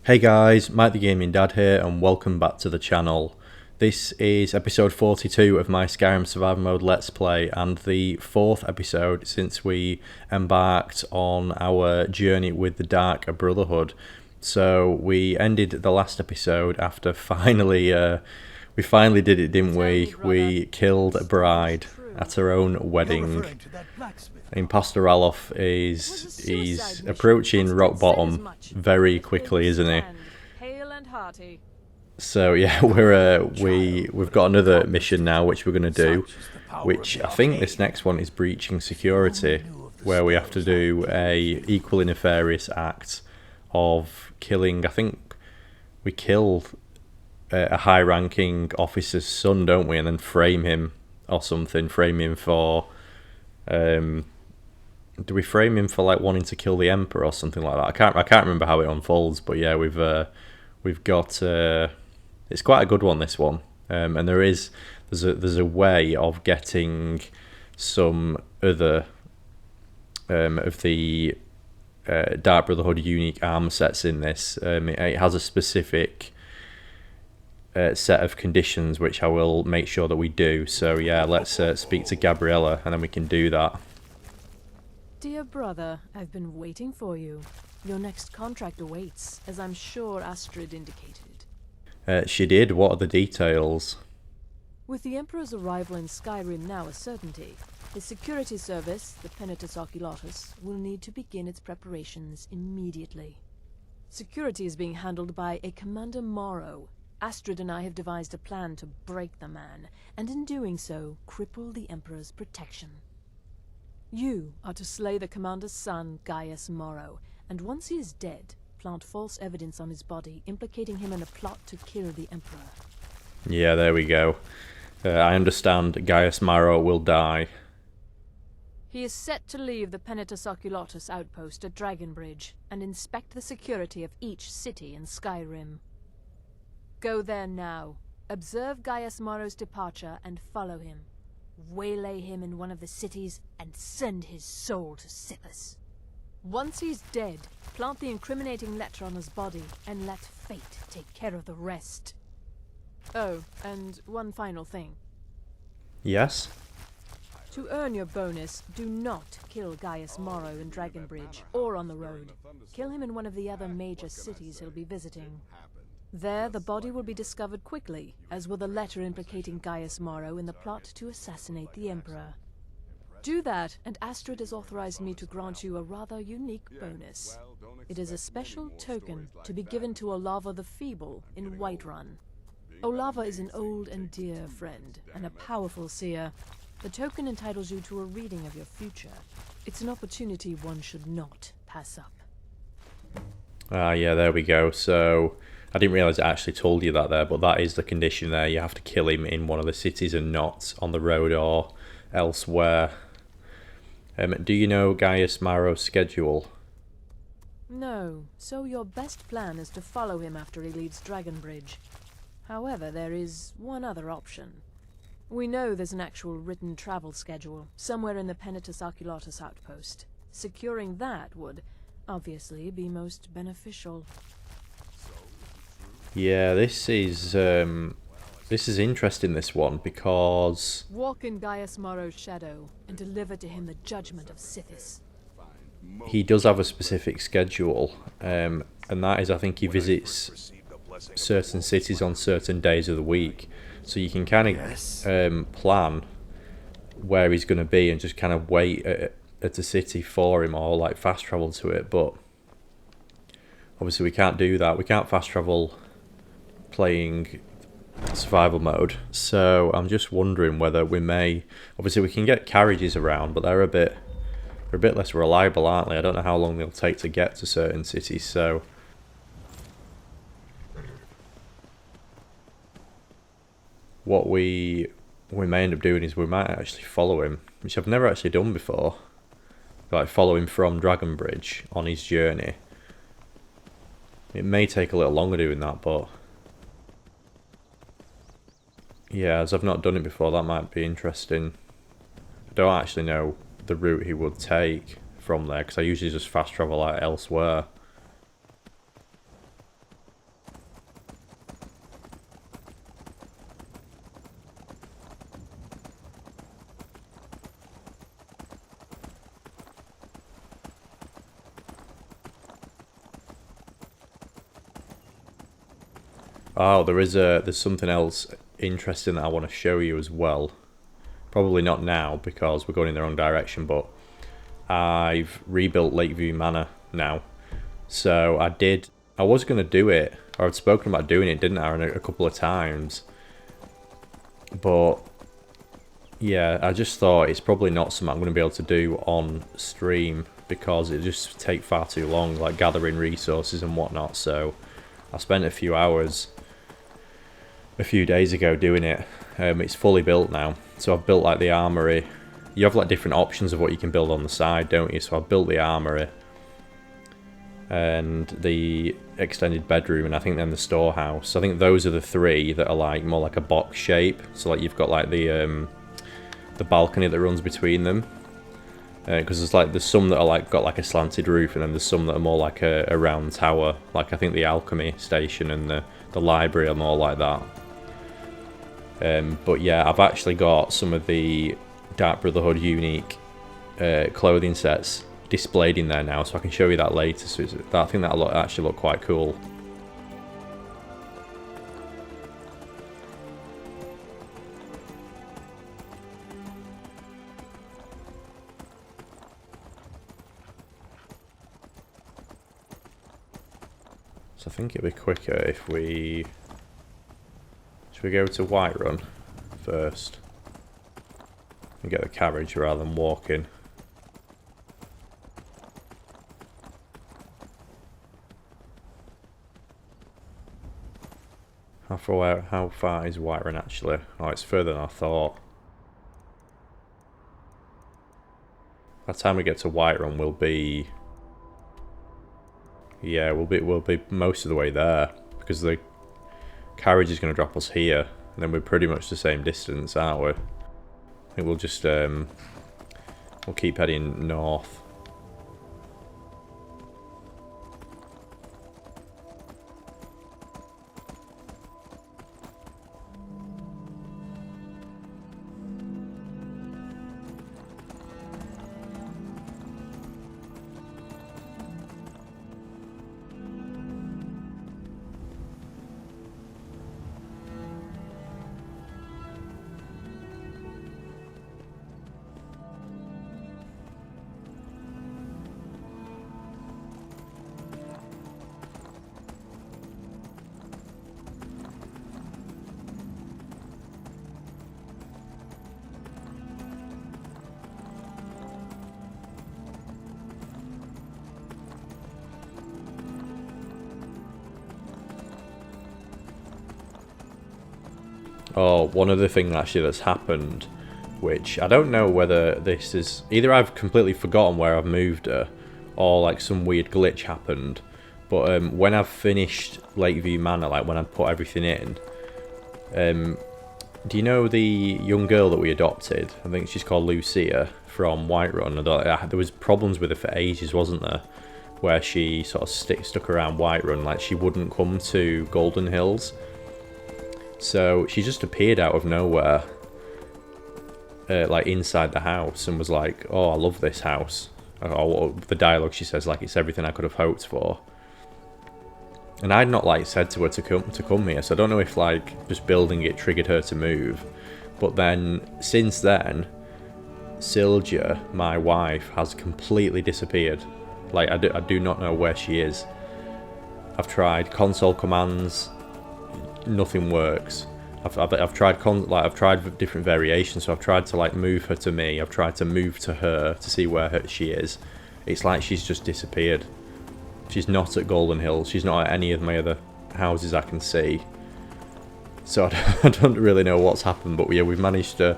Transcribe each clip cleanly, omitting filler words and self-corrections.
Hey guys, Mike the Gaming Dad here and welcome back to the channel. This is episode 42 of my Skyrim Survival Mode Let's Play and the fourth episode since we embarked on our journey with the Dark Brotherhood. So we ended the last episode after we finally did it, didn't we? We killed a bride at her own wedding. Imposter Ralof he's approaching rock bottom very quickly, isn't he? So yeah, we've got another mission now which we're gonna do, which I think this next one is breaching security, where we have to do a equally nefarious act of killing. I think we kill a high-ranking officer's son, don't we, and then frame him or something. Frame him for. Do we frame him for like wanting to kill the Emperor or something like that? I can't remember how it unfolds, but yeah, we've got it's quite a good one, this one, and there's a way of getting some other of the Dark Brotherhood unique armor sets in this. It has a specific set of conditions which I will make sure that we do. So yeah, let's speak to Gabriella and then we can do that. Dear brother, I've been waiting for you. Your next contract awaits, as I'm sure Astrid indicated. She did. What are the details? With the Emperor's arrival in Skyrim now a certainty, his security service, the Penitus Oculatus, will need to begin its preparations immediately. Security is being handled by a Commander Morrow. Astrid and I have devised a plan to break the man, and in doing so, cripple the Emperor's protection. You are to slay the Commander's son, Gaius Morrow, and once he is dead, plant false evidence on his body, implicating him in a plot to kill the Emperor. Yeah, there we go. I understand Gaius Morrow will die. He is set to leave the Penitus Oculatus outpost at Dragonbridge and inspect the security of each city in Skyrim. Go there now, observe Gaius Morrow's departure and follow him. Waylay him in one of the cities and send his soul to Sithis. Once he's dead, plant the incriminating letter on his body and let fate take care of the rest. Oh, and one final thing. Yes? To earn your bonus, do not kill Gaius Morrow in Dragonbridge or on the road. Kill him in one of the other major cities he'll be visiting. There, the body will be discovered quickly, as will the letter implicating Gaius Morrow in the plot to assassinate the Emperor. Do that, and Astrid has authorized me to grant you a rather unique bonus. It is a special token to be given to Olava the Feeble in Whiterun. Olava is an old and dear friend, and a powerful seer. The token entitles you to a reading of your future. It's an opportunity one should not pass up. Ah, yeah, there we go. So I didn't realise it actually told you that there, but that is the condition there. You have to kill him in one of the cities and not on the road or elsewhere. Do you know Gaius Morrow's schedule? No, so your best plan is to follow him after he leaves Dragonbridge. However, there is one other option. We know there's an actual written travel schedule, somewhere in the Penitus Oculatus outpost. Securing that would, obviously, be most beneficial. Yeah, this is interesting, this one, because Walk in Gaius Morrow's shadow and deliver to him the judgment of Sithis. he does have a specific schedule, and that is, I think he visits certain cities on certain days of the week, so you can kind of plan where he's going to be and just kind of wait at a city for him, or like fast travel to it. But obviously we can't do that. We can't fast travel playing survival mode, so I'm just wondering whether we may. Obviously we can get carriages around, but they're a bit less reliable, aren't they? I don't know how long they'll take to get to certain cities, so what we may end up doing is we might actually follow him, which I've never actually done before. Like follow him from Dragonbridge on his journey. It may take a little longer doing that, but yeah, as I've not done it before, that might be interesting. I don't actually know the route he would take from there, because I usually just fast travel out elsewhere. Oh, there's something else interesting that I want to show you as well. Probably not now because we're going in the wrong direction, but I've rebuilt Lakeview Manor now. So I was going to do it, or I'd spoken about doing it, didn't I, a couple of times. But yeah, I just thought it's probably not something I'm going to be able to do on stream because it just take far too long, like gathering resources and whatnot. So I spent a few hours a few days ago doing it. It's fully built now, so I've built like the armory. You have like different options of what you can build on the side, don't you? So I've built the armory and the extended bedroom, and I think then the storehouse. I think those are the three that are like more like a box shape. So like you've got like the balcony that runs between them, because there's some that are like got like a slanted roof, and then there's some that are more like a round tower. Like I think the alchemy station and the library are more like that. But yeah, I've actually got some of the Dark Brotherhood unique clothing sets displayed in there now, so I can show you that later. So I think that'll actually look quite cool. So I think it'd be quicker if we... Should we go to Whiterun first and get the carriage rather than walking? How far is Whiterun actually? Oh, it's further than I thought. By the time we get to Whiterun, we'll be... Yeah, we'll be most of the way there, because the carriage is going to drop us here, and then we're pretty much the same distance, aren't we? I think we'll just we'll keep heading north. Oh, one other thing actually that's happened, which I don't know whether this is... Either I've completely forgotten where I've moved her, or like some weird glitch happened. But when I've finished Lakeview Manor, like when I put everything in, do you know the young girl that we adopted? I think she's called Lucia from Whiterun. There was problems with her for ages, wasn't there? Where she sort of stuck around Whiterun, like she wouldn't come to Golden Hills. So she just appeared out of nowhere, like inside the house, and was like, "Oh, I love this house." Or the dialogue she says, like, "It's everything I could have hoped for." And I'd not like said to her to come here, so I don't know if like just building it triggered her to move. But then since then, Sylgia, my wife, has completely disappeared. Like I do not know where she is. I've tried console commands. Nothing works. I've tried different variations. So I've tried to like move her to me. I've tried to move to her to see where she is. It's like she's just disappeared. She's not at Golden Hills. She's not at any of my other houses I can see. So I don't really know what's happened. But yeah, we've managed to.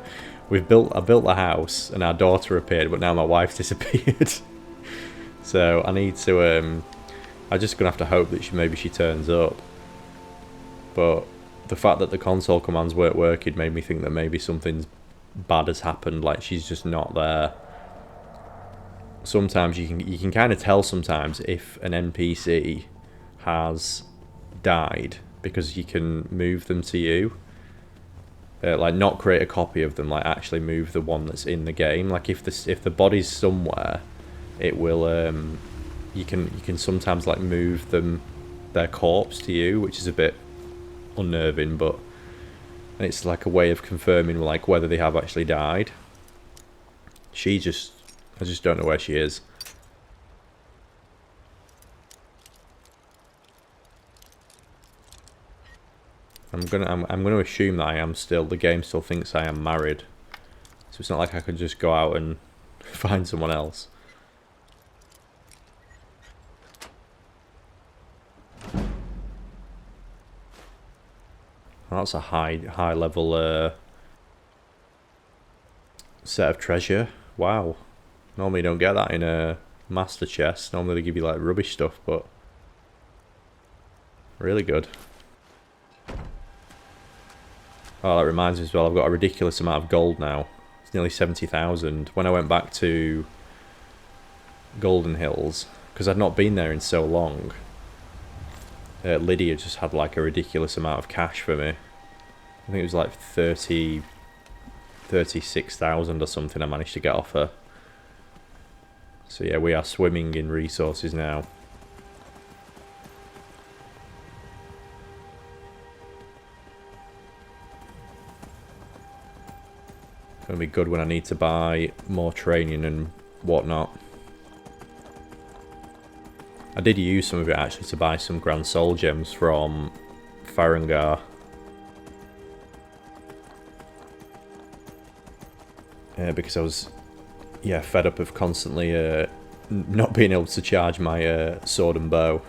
I built the house, and our daughter appeared, but now my wife's disappeared. So I need to. I'm just gonna have to hope that maybe she turns up. But the fact that the console commands weren't working made me think that maybe something bad has happened, like she's just not there. Sometimes you can kind of tell sometimes if an NPC has died, because you can move them to you. Like not create a copy of them, like actually move the one that's in the game. Like if the body's somewhere, it will you can sometimes like move their corpse to you, which is a bit unnerving, but it's like a way of confirming like whether they have actually died. I just don't know where she is. I'm gonna assume that I am still. The game still thinks I am married, so it's not like I could just go out and find someone else. That's a high level set of treasure. Wow. Normally you don't get that in a master chest. Normally they give you like rubbish stuff, but really good. Oh, that reminds me as well, I've got a ridiculous amount of gold now. It's nearly 70,000. When I went back to Golden Hills, because I'd not been there in so long, Lydia just had like a ridiculous amount of cash for me. I think it was like 36,000 or something I managed to get off her. So yeah, we are swimming in resources now. It's going to be good when I need to buy more training and whatnot. I did use some of it actually to buy some Grand Soul Gems from Farengar. Because I was, yeah, fed up of constantly not being able to charge my sword and bow.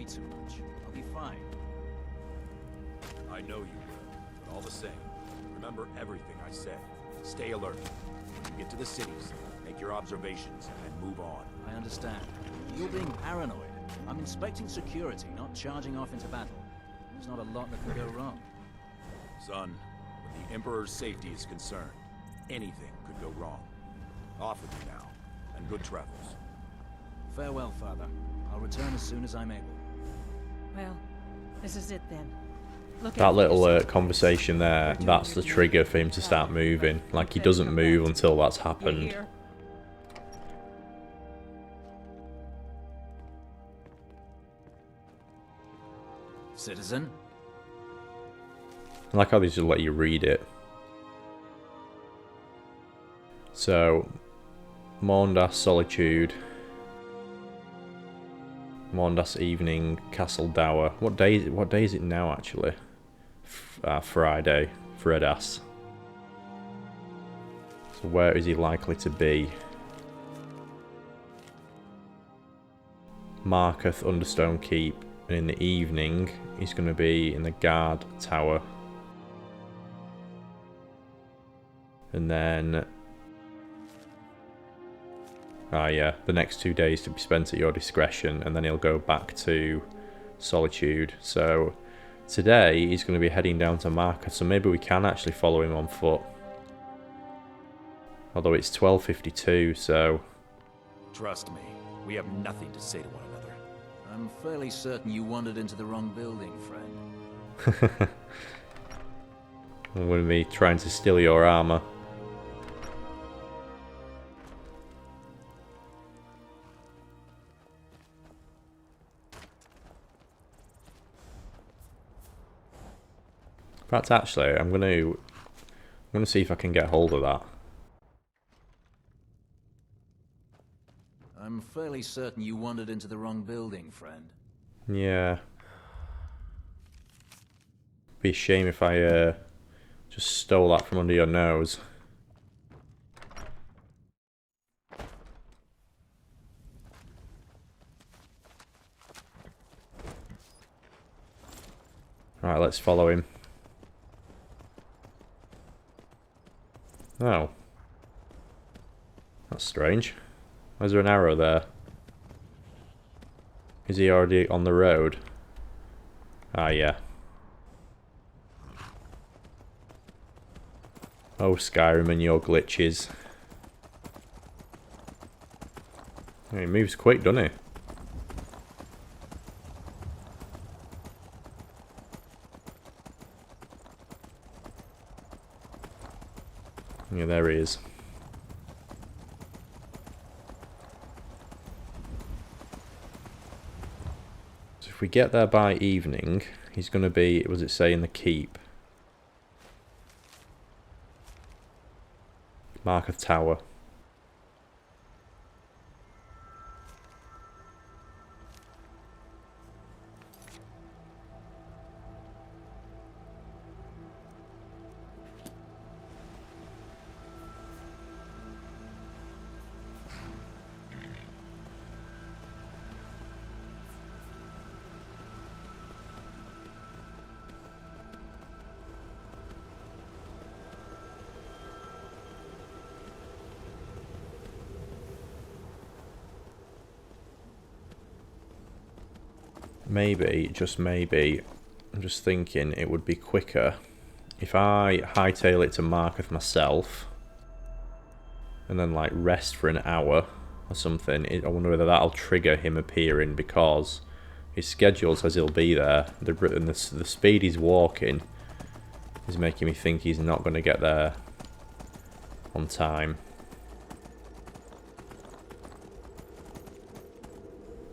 Too much. I'll be fine. I know you will, but all the same, remember everything I said. Stay alert. When you get to the cities, make your observations and move on. I understand. You're being paranoid. I'm inspecting security, not charging off into battle. There's not a lot that can go wrong. Son, when the Emperor's safety is concerned, anything could go wrong. Off with you now, and good travels. Farewell, Father. I'll return as soon as I'm able. Well, this is it then. Look That little conversation there, that's the trigger for him to start moving. Like, he doesn't move until that's happened. Citizen? I like how they just let you read it. So, Maundas Solitude. Maundas Evening, Castle Dower. What day is it now, actually? Friday. Fredas. So where is he likely to be? Marketh, Understone Keep. And in the evening, he's going to be in the Guard Tower. And then... Ah yeah, the next 2 days to be spent at your discretion, and then he'll go back to Solitude. So today he's going to be heading down to Marketh, so maybe we can actually follow him on foot. Although it's 12:52, so... Trust me, we have nothing to say to one another. I'm fairly certain you wandered into the wrong building, friend. I'm going to be trying to steal your armor. In fact, actually, I'm going to see if I can get hold of that. I'm fairly certain you wandered into the wrong building, friend. Yeah. Be a shame if I just stole that from under your nose. Right, let's follow him. Oh. That's strange. Why is there an arrow there? Is he already on the road? Ah, yeah. Oh, Skyrim and your glitches. He moves quick, doesn't he? Yeah, there he is. So if we get there by evening, he's going to be, what does it say in the keep? Mark Tower. Maybe, just maybe, I'm just thinking it would be quicker if I hightail it to Marketh myself and then like rest for an hour or something. I wonder whether that'll trigger him appearing, because his schedule says he'll be there. The speed he's walking is making me think he's not going to get there on time.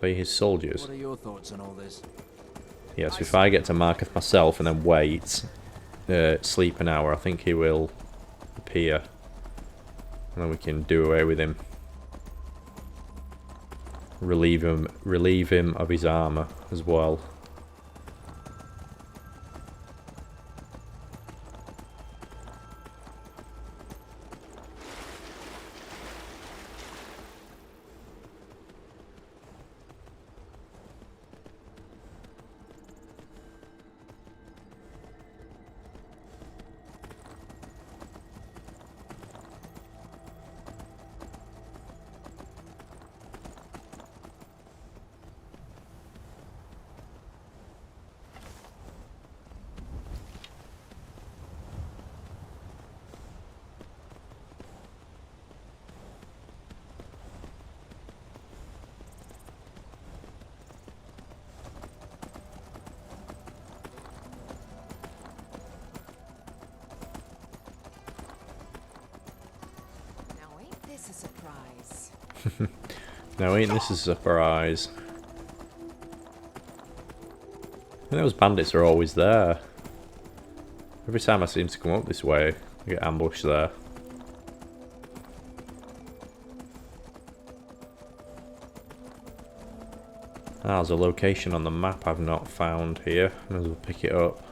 By his soldiers. What are your thoughts on all this? Yeah, so if I get to Marketh myself and then wait, sleep an hour, I think he will appear. And then we can do away with him. Relieve him of his armour as well. Now ain't this a surprise? And those bandits are always there. Every time I seem to come up this way, I get ambushed there. Ah, there's a location on the map I've not found here. Might as well pick it up.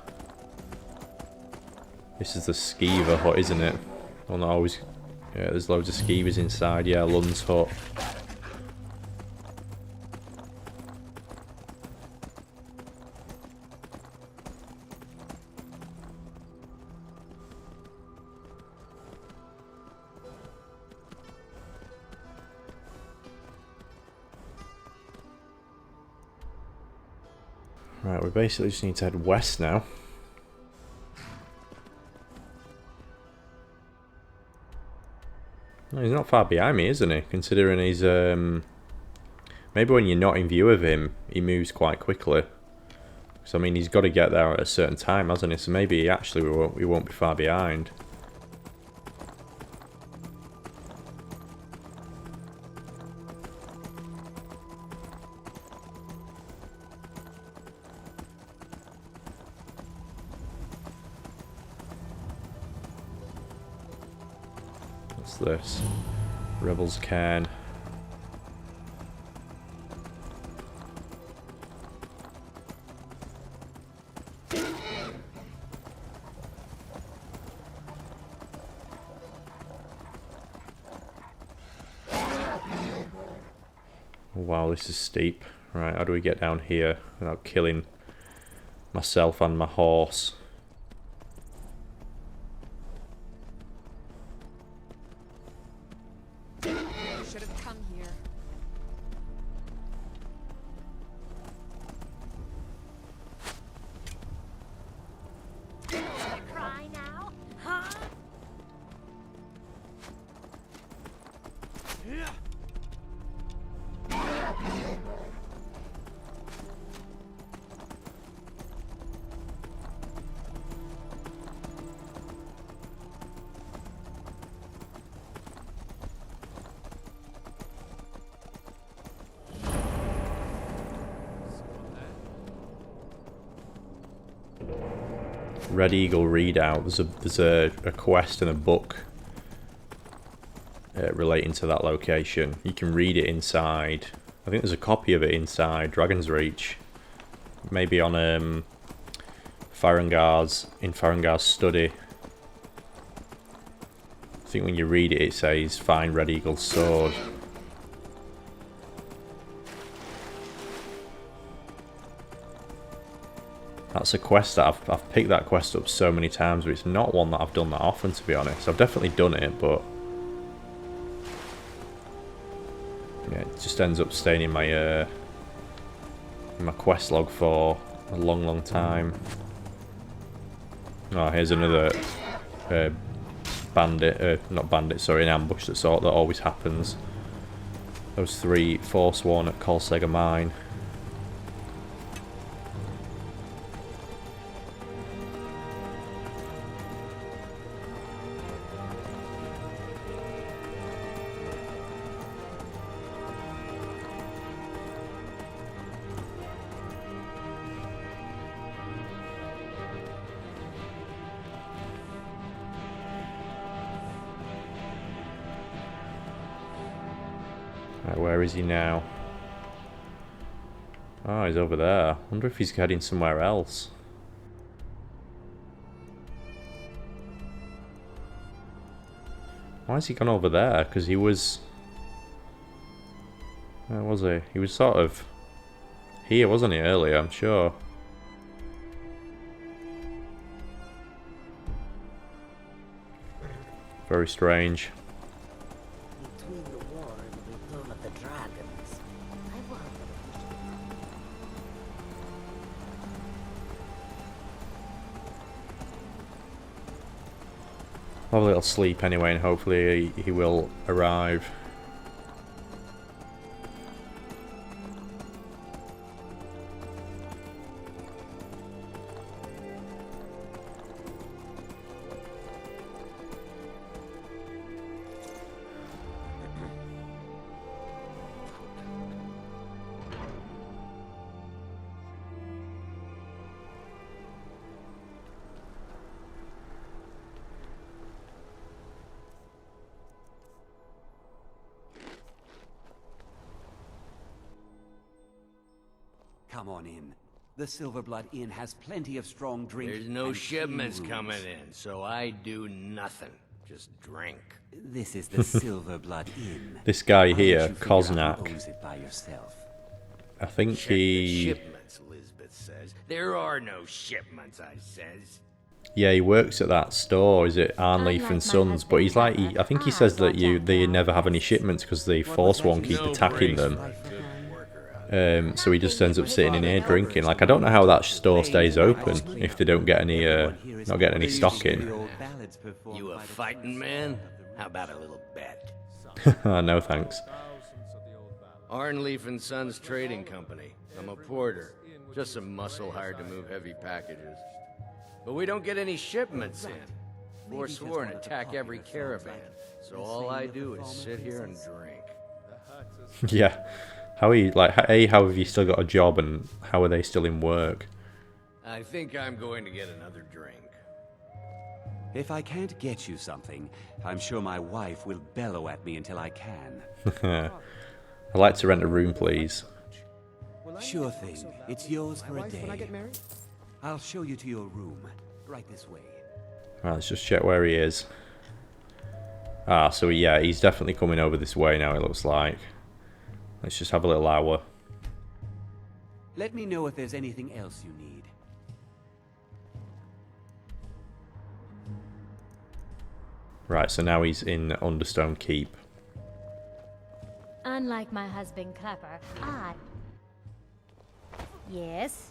This is the skeever hut, isn't it? Well, not always. Yeah, there's loads of skeevers inside. Yeah, Lund's hut. Right, we basically just need to head west now. Well, he's not far behind me, isn't he? Considering he's, maybe when you're not in view of him, he moves quite quickly. So, I mean, he's got to get there at a certain time, hasn't he? So maybe actually we won't be far behind. This Rebels can. Wow, this is steep. Right, how do we get down here without killing myself and my horse. Should have come here. Cry now? Huh? Red Eagle readout. There's a quest and a book relating to that location. You can read it inside. I think there's a copy of it inside Dragon's Reach. Maybe on Farengar's study. I think when you read it, it says find Red Eagle's sword. That's a quest that I've picked that quest up so many times, but it's not one that I've done that often, to be honest. I've definitely done it, but yeah, it just ends up staying in my quest log for a long time. Oh, here's another not bandit, sorry, an ambush that always happens. Those 3 Forsworn at Colsega Mine. Right, where is he now? Oh, he's over there. I wonder if he's heading somewhere else. Why has he gone over there? Because he was... Where was he? He was sort of here, wasn't he, earlier, I'm sure. Very strange. Between the war and the return of the dragons, I wonder. I'll have a little sleep anyway, and hopefully he will arrive. Come on in. The Silverblood Inn has plenty of strong drink. There's no and shipments clean coming rooms. in, so I do nothing. Just drink. This is the Silverblood Inn. This guy Why don't here, you figure out who Koznak, owns it by yourself? I think Check the he... shipments, Elizabeth says. There are no shipments, I says. Yeah, he works at that store, is it Arnleif and Sons, but he's like, I think he says that they never have any shipments because the Forsworn keep No attacking breaks them. for a good worker out. So he just ends up sitting in here drinking. Like, I don't know how that store stays open if they don't get any, not getting any stock in. You a fighting man? How about a little bet? No thanks. Arnleif and Sons Trading Company. I'm a porter. Just some muscle hired to move heavy packages. But we don't get any shipments in. Forsworn attack every caravan. So all I do is sit here and drink. Yeah. How are you, like, A, how have you still got a job, and how are they still in work? I think I'm going to get another drink. If I can't get you something, I'm sure my wife will bellow at me until I can. I'd like to rent a room, please. Sure thing. It's yours for a day. I'll show you to your room. Right this way. Right, let's just check where he is. Ah, so yeah, he's definitely coming over this way now, it looks like. Let's just have a little hour. Let me know if there's anything else you need. Right, so now he's in Understone Keep. Unlike my husband Clever, I... Yes?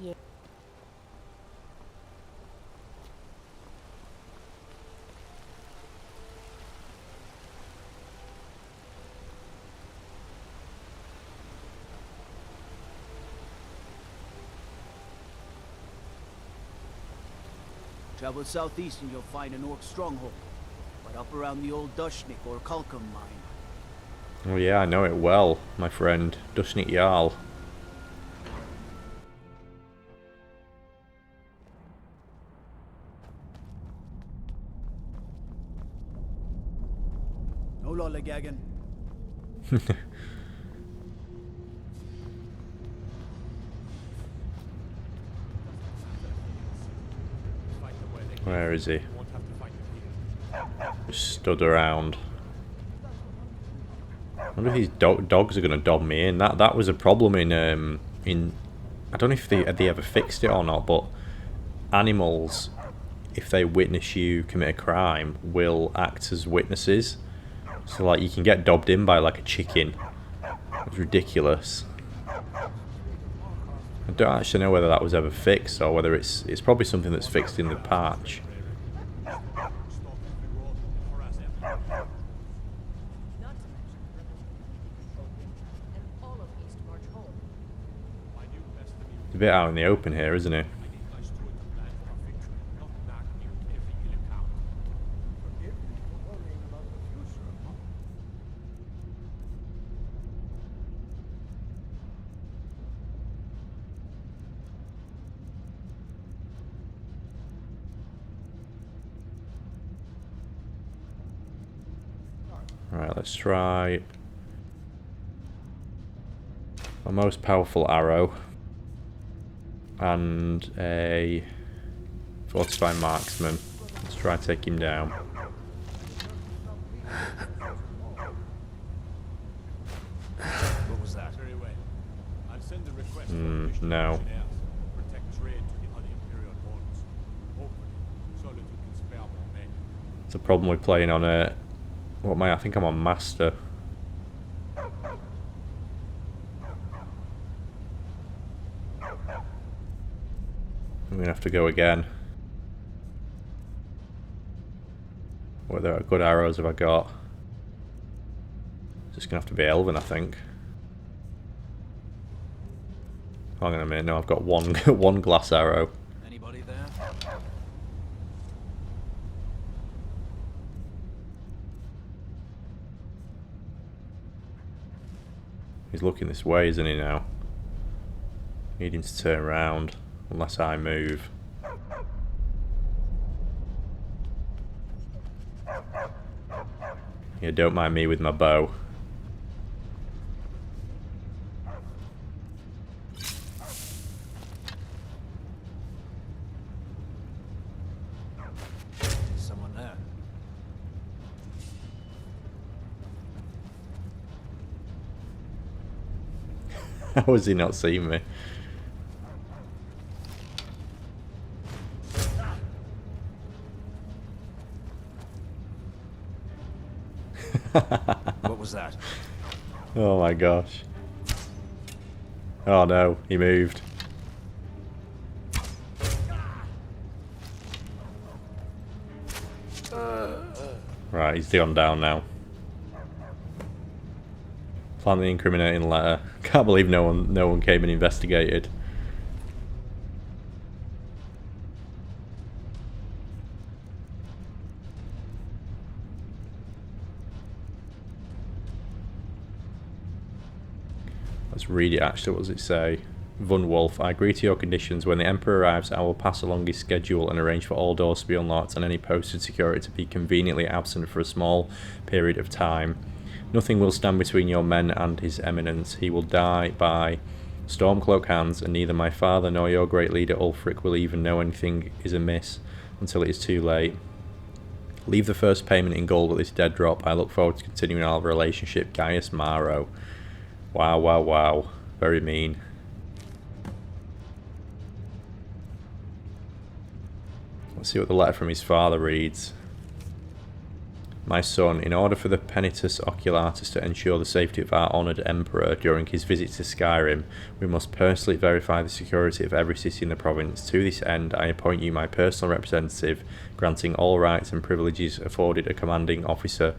Yeah. Travel southeast and you'll find an orc stronghold. But up around the old Dushnik or Kalkum mine. Oh yeah, I know it well, my friend. Dushnik Jarl. No lollygagging. Where is he? Just stood around. I wonder if these dogs are going to dob me in. That was a problem in I don't know if they ever fixed it or not, but animals, if they witness you commit a crime, will act as witnesses. So like you can get dobbed in by like a chicken. It's ridiculous. I don't actually know whether that was ever fixed or whether it's probably something that's fixed in the patch. It's a bit out in the open here, isn't it? Alright, let's try my most powerful arrow and a fortified marksman. Let's try and take him down. What was that? Very well. I'll send the request No. protect trade to the other Imperial borders. Hopefully, Solitude can spare more men. It's a problem with playing on a... What am I? I think I'm on Master. I'm going to have to go again. What good arrows have I got? Just going to have to be Elven, I think. Hang on a minute, no, I've got one glass arrow. Anybody there? He's looking this way, isn't he now? Needing to turn around, unless I move. Yeah, don't mind me with my bow. Someone there. How has he not seen me? What was that? Oh my gosh. Oh no, he moved. Right, he's gone down now. Plant the incriminating letter. Can't believe no one came and investigated. Let's read it actually. What does it say? Von Wolf, I agree to your conditions. When the Emperor arrives, I will pass along his schedule and arrange for all doors to be unlocked and any posted security to be conveniently absent for a small period of time. Nothing will stand between your men and his eminence. He will die by Stormcloak hands, and neither my father nor your great leader Ulfric will even know anything is amiss until it is too late. Leave the first payment in gold at this dead drop. I look forward to continuing our relationship. Gaius Maro. Wow, wow, wow. Very mean. Let's see what the letter from his father reads. My son, in order for the Penitus Oculatus to ensure the safety of our honoured Emperor during his visit to Skyrim, we must personally verify the security of every city in the province. To this end, I appoint you my personal representative, granting all rights and privileges afforded a commanding officer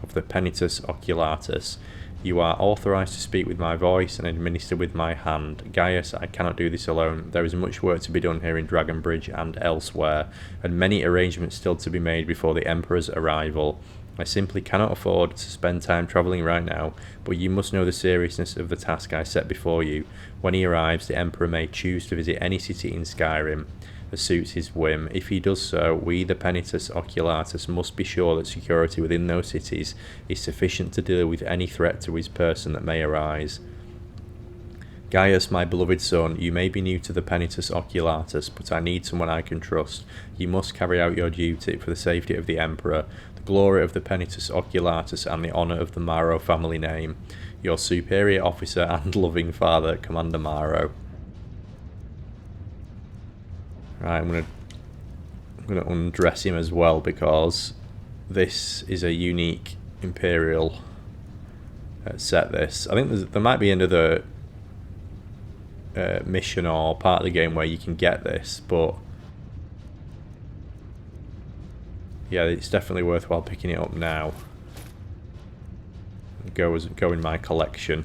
of the Penitus Oculatus. You are authorised to speak with my voice and administer with my hand. Gaius, I cannot do this alone. There is much work to be done here in Dragonbridge and elsewhere, and many arrangements still to be made before the Emperor's arrival. I simply cannot afford to spend time travelling right now, but you must know the seriousness of the task I set before you. When he arrives, the Emperor may choose to visit any city in Skyrim that suits his whim. If he does so, we, the Penitus Oculatus, must be sure that security within those cities is sufficient to deal with any threat to his person that may arise. Gaius, my beloved son, you may be new to the Penitus Oculatus, but I need someone I can trust. You must carry out your duty for the safety of the Emperor, the glory of the Penitus Oculatus, and the honour of the Maro family name. Your superior officer and loving father, Commander Maro. Right, I'm gonna undress him as well, because this is a unique Imperial set. This, I think there might be another mission or part of the game where you can get this, but yeah, it's definitely worthwhile picking it up now. Go in my collection.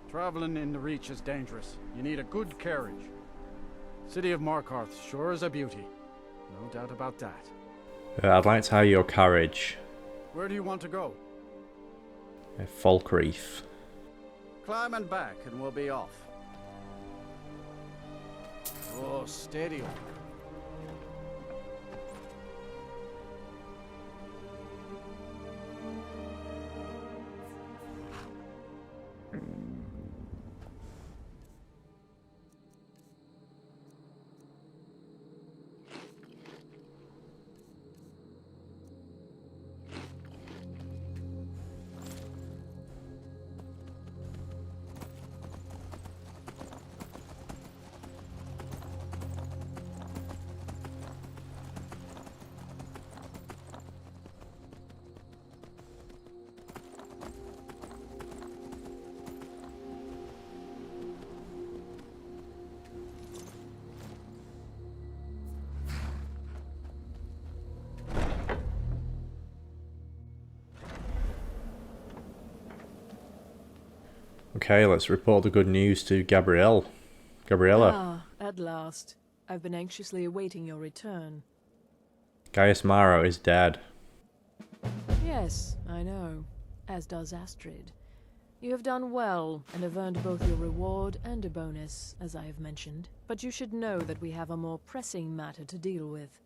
Traveling in the Reach is dangerous. You need a good carriage. City of Markarth sure is a beauty. No doubt about that. I'd like to hire your carriage. Where do you want to go? Falkreath. Climb and back and we'll be off. Oh, steady on. Okay, let's report the good news to Gabriella. Ah, at last. I've been anxiously awaiting your return. Gaius Maro is dead. Yes, I know. As does Astrid. You have done well, and have earned both your reward and a bonus, as I have mentioned. But you should know that we have a more pressing matter to deal with.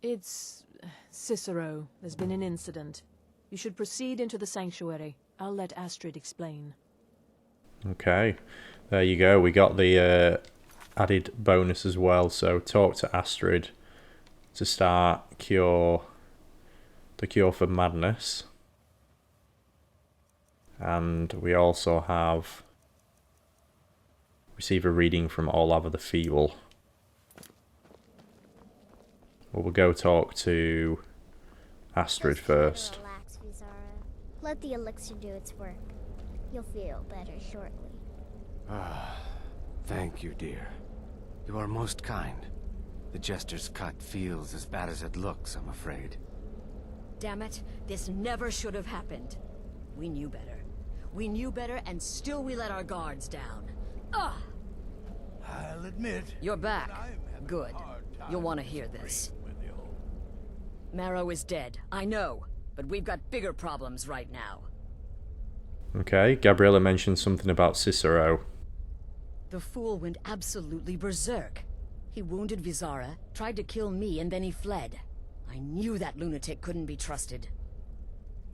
It's... Cicero. There's been an incident. You should proceed into the sanctuary. I'll let Astrid explain. Okay, there you go. We got the added bonus as well. So talk to Astrid to start the cure for madness. And we also have receive a reading from Olava the Feeble. Well, we'll go talk to Astrid first. Relax, Vizara. Let the elixir do its work. You'll feel better shortly. Ah, thank you, dear. You are most kind. The Jester's cut feels as bad as it looks, I'm afraid. Damn it, this never should have happened. We knew better. We knew better, and still we let our guards down. Ugh! I'll admit... You're back. Good. You'll want to hear this. Marrow is dead, I know, but we've got bigger problems right now. Okay, Gabriella mentioned something about Cicero. The fool went absolutely berserk. He wounded Vizara, tried to kill me, and then he fled. I knew that lunatic couldn't be trusted.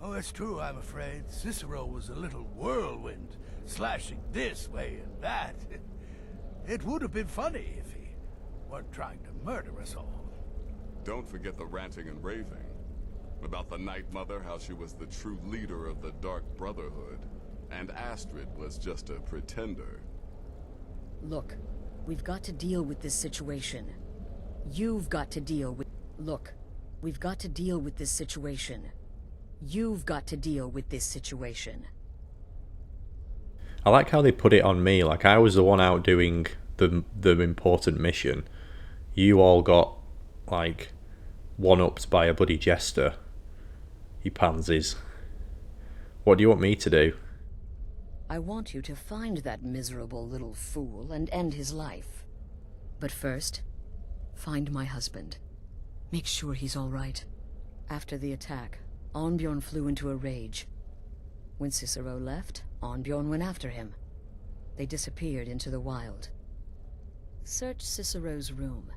Oh, it's true, I'm afraid. Cicero was a little whirlwind, slashing this way and that. It would have been funny if he weren't trying to murder us all. Don't forget the ranting and raving. About the Night Mother, how she was the true leader of the Dark Brotherhood. And Astrid was just a pretender. Look, we've got to deal with this situation. You've got to deal with... Look, we've got to deal with this situation. You've got to deal with this situation. I like how they put it on me, like I was the one out doing the important mission. You all got, like, one-upped by a bloody jester. You pansies. What do you want me to do? I want you to find that miserable little fool and end his life. But first, find my husband. Make sure he's all right. After the attack, Arnbjorn flew into a rage. When Cicero left, Arnbjorn went after him. They disappeared into the wild. Search Cicero's room.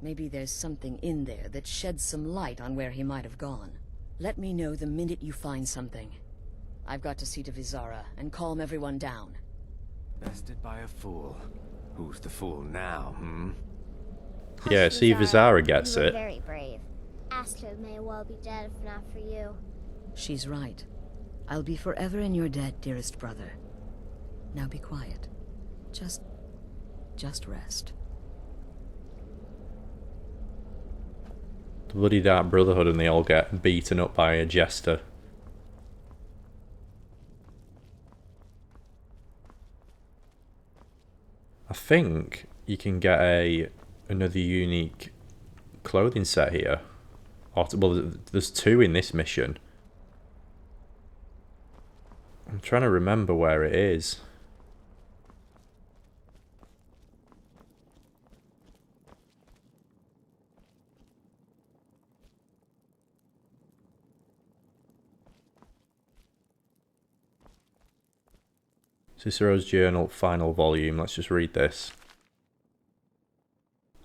Maybe there's something in there that sheds some light on where he might have gone. Let me know the minute you find something. I've got to see to Vizara and calm everyone down. Bested by a fool. Who's the fool now, hmm? Yeah, see, Vizara gets you were it. Very brave. Astrid may well be dead if not for you. She's right. I'll be forever in your debt, dearest brother. Now be quiet. Just rest. The bloody Dark Brotherhood and they all get beaten up by a jester. I think you can get another unique clothing set here. Well, there's two in this mission. I'm trying to remember where it is. Cicero's Journal, final volume. Let's just read this.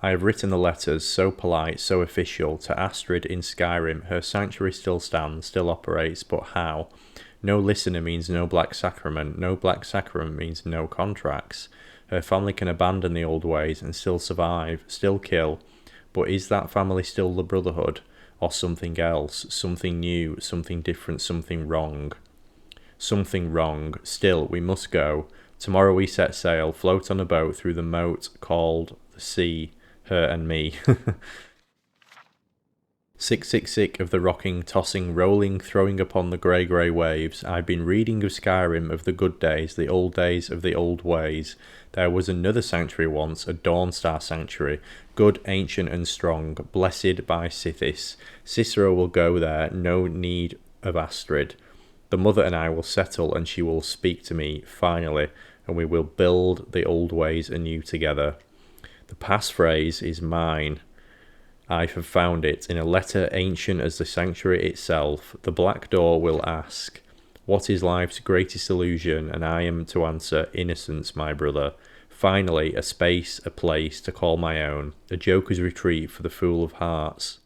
I have written the letters, so polite, so official, to Astrid in Skyrim. Her sanctuary still stands, still operates, but how? No listener means no black sacrament. No black sacrament means no contracts. Her family can abandon the old ways and still survive, still kill. But is that family still the Brotherhood? Or something else? Something new, something different, something wrong? Something wrong. Still, we must go. Tomorrow we set sail, float on a boat through the moat called the sea, her and me. Sick of the rocking, tossing, rolling, throwing upon the grey waves. I've been reading of Skyrim, of the good days, the old days of the old ways. There was another sanctuary once, a Dawnstar sanctuary, good, ancient and strong, blessed by Sithis. Cicero will go there, no need of Astrid. The mother and I will settle and she will speak to me, finally, and we will build the old ways anew together. The passphrase is mine. I have found it in a letter ancient as the sanctuary itself. The Black Door will ask, what is life's greatest illusion? And I am to answer, innocence, my brother. Finally, a space, a place to call my own, a joker's retreat for the fool of hearts.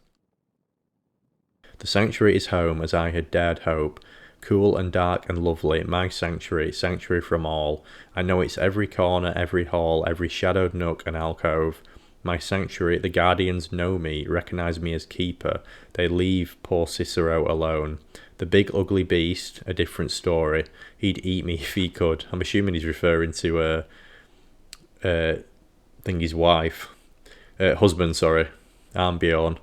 The sanctuary is home as I had dared hope. Cool and dark and lovely, my sanctuary, sanctuary from all. I know its every corner, every hall, every shadowed nook and alcove. My sanctuary, the guardians know me, recognise me as keeper. They leave poor Cicero alone. The big ugly beast, a different story. He'd eat me if he could. I'm assuming he's referring to Thingy's wife. Husband, sorry. Arnbjorn.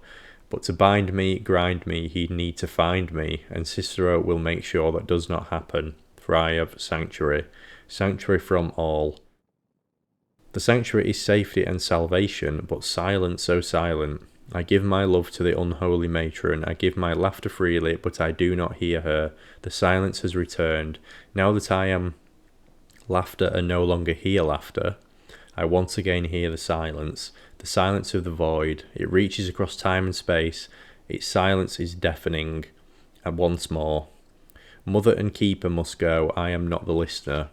But to bind me, grind me, he'd need to find me, and Cicero will make sure that does not happen, for I have sanctuary, sanctuary from all. The sanctuary is safety and salvation, but silent, so silent. I give my love to the unholy matron, I give my laughter freely, but I do not hear her. The silence has returned. Now that I am laughter and no longer hear laughter, I once again hear the silence of the void. It reaches across time and space. Its silence is deafening. And once more, Mother and Keeper must go. I am not the listener,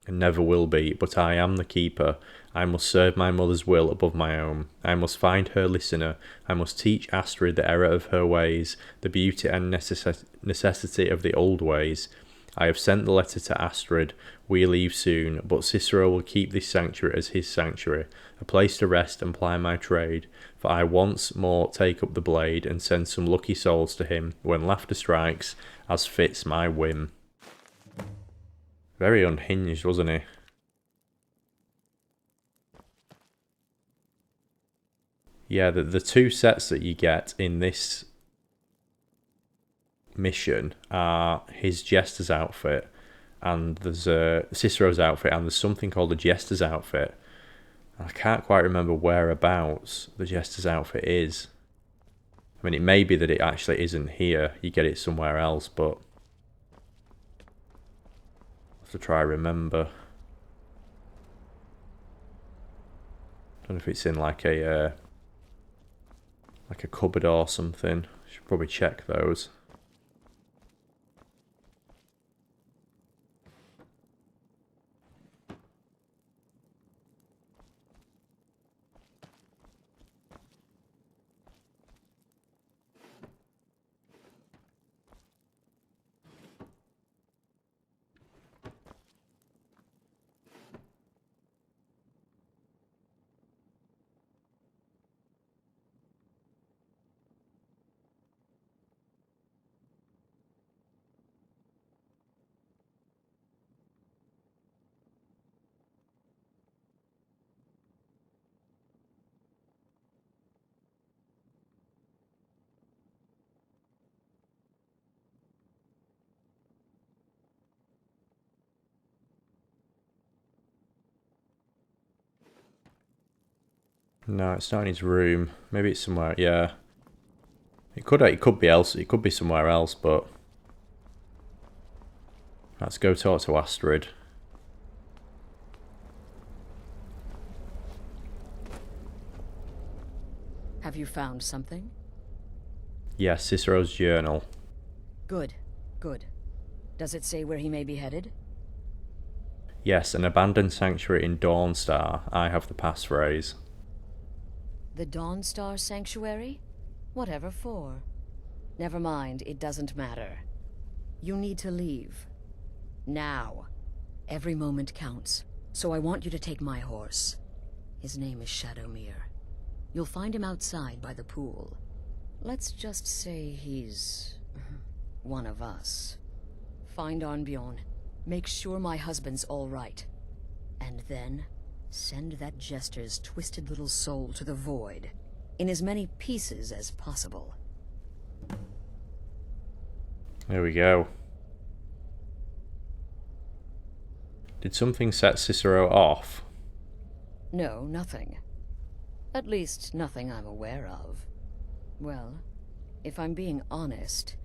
and never will be, but I am the Keeper. I must serve my mother's will above my own. I must find her listener. I must teach Astrid the error of her ways, the beauty and necessity of the old ways. I have sent the letter to Astrid. We leave soon, but Cicero will keep this sanctuary as his sanctuary, a place to rest and ply my trade. For I once more take up the blade and send some lucky souls to him when laughter strikes, as fits my whim. Very unhinged, wasn't he? Yeah, the two sets that you get in this mission are his jester's outfit, and there's Cicero's outfit, and there's something called a jester's outfit. I can't quite remember whereabouts the jester's outfit is. I mean, it may be that it actually isn't here. You get it somewhere else, but I'll have to try remember. I don't know if it's in like a cupboard or something. Should probably check those. No, it's not in his room. Maybe it's somewhere. Yeah, it could be else. It could be somewhere else. But let's go talk to Astrid. Have you found something? Yes, Cicero's journal. Good, good. Does it say where he may be headed? Yes, an abandoned sanctuary in Dawnstar. I have the passphrase. The Dawnstar Sanctuary? Whatever for. Never mind, it doesn't matter. You need to leave. Now. Every moment counts, so I want you to take my horse. His name is Shadowmere. You'll find him outside by the pool. Let's just say he's one of us. Find Arnbjorn. Make sure my husband's all right. And then send that jester's twisted little soul to the void, in as many pieces as possible. There we go. Did something set Cicero off? No, nothing. At least, nothing I'm aware of. Well, if I'm being honest,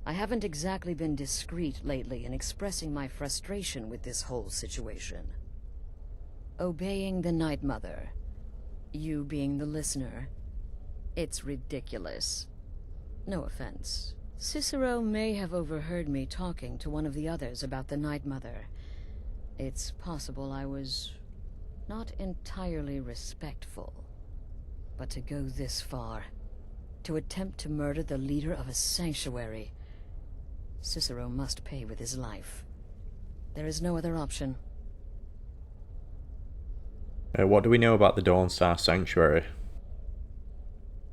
I haven't exactly been discreet lately in expressing my frustration with this whole situation. Obeying the Night Mother, you being the listener, it's ridiculous. No offense. Cicero may have overheard me talking to one of the others about the Night Mother. It's possible I was not entirely respectful. But to go this far, to attempt to murder the leader of a sanctuary, Cicero must pay with his life. There is no other option. What do we know about the Dawnstar Sanctuary?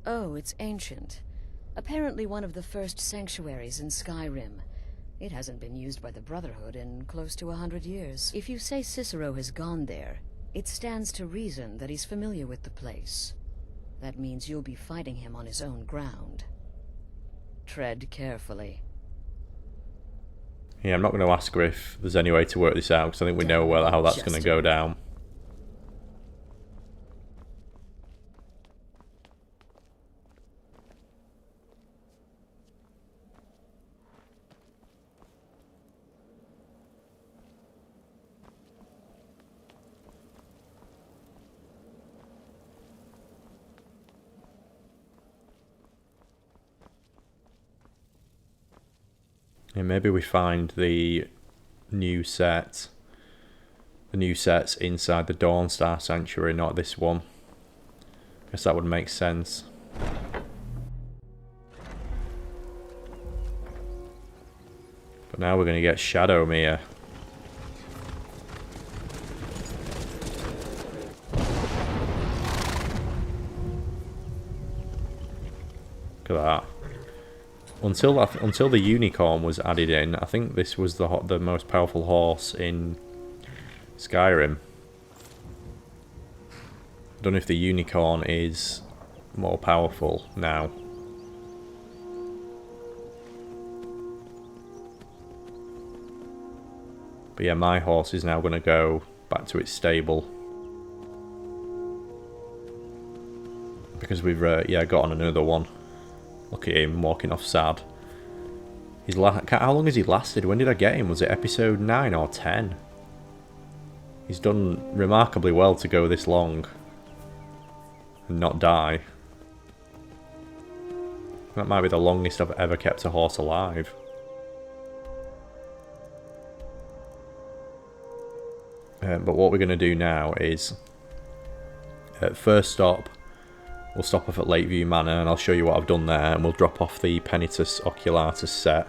Oh, it's ancient. Apparently one of the first sanctuaries in Skyrim. It hasn't been used by the Brotherhood in close to 100 years. If you say Cicero has gone there, it stands to reason that he's familiar with the place. That means you'll be fighting him on his own ground. Tread carefully. Yeah, I'm not going to ask her if there's any way to work this out, because I think we know how that's going to go down. Yeah, maybe we find the new set. The new set's inside the Dawnstar Sanctuary, not this one. Guess that would make sense. But now we're going to get Shadowmere. Look at that. Until the unicorn was added in, I think this was the most powerful horse in Skyrim. I don't know if the unicorn is more powerful now. But yeah, my horse is now going to go back to its stable. Because we've got on another one. Look at him walking off sad. How long has he lasted? When did I get him? Was it episode 9 or 10? He's done remarkably well to go this long and not die. That might be the longest I've ever kept a horse alive. But what we're going to do now is, first stop, we'll stop off at Lakeview Manor and I'll show you what I've done there, and we'll drop off the Penitus Oculatus set.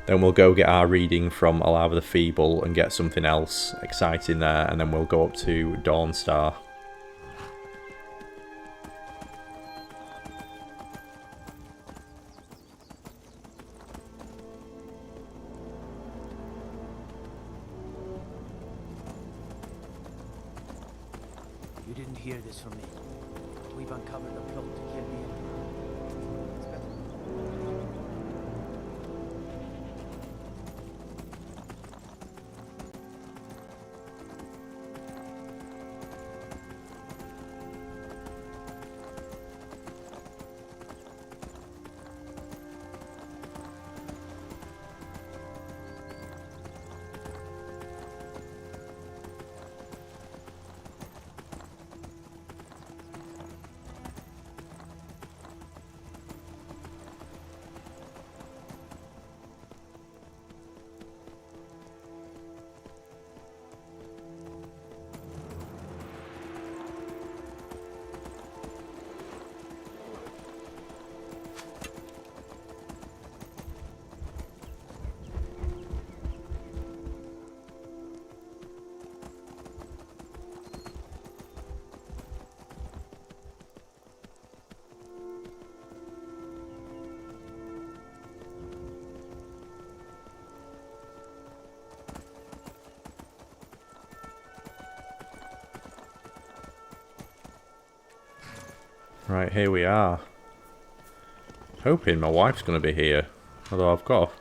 Then we'll go get our reading from Alava the Feeble and get something else exciting there, and then we'll go up to Dawnstar. You didn't hear this from me. We've uncovered the plot to kill the Emperor. It's better. Right, here we are. Hoping my wife's going to be here. Although I've got...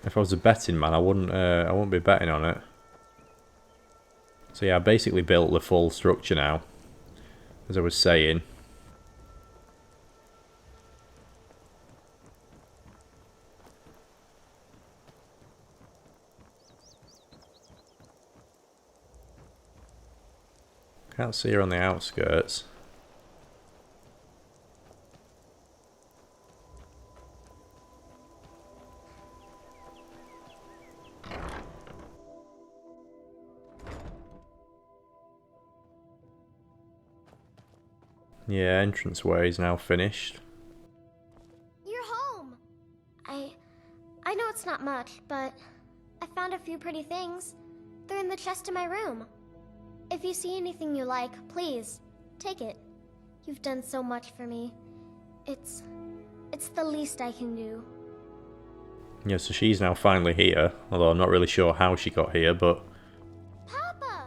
If I was a betting man, I wouldn't be betting on it. So yeah, I basically built the full structure now. As I was saying. Can't see her on the outskirts. Yeah, entranceway is now finished. You're home! I know it's not much, but I found a few pretty things. They're in the chest in my room. If you see anything you like, please, take it. You've done so much for me. It's the least I can do. Yeah, so she's now finally here, although I'm not really sure how she got here, but... Papa!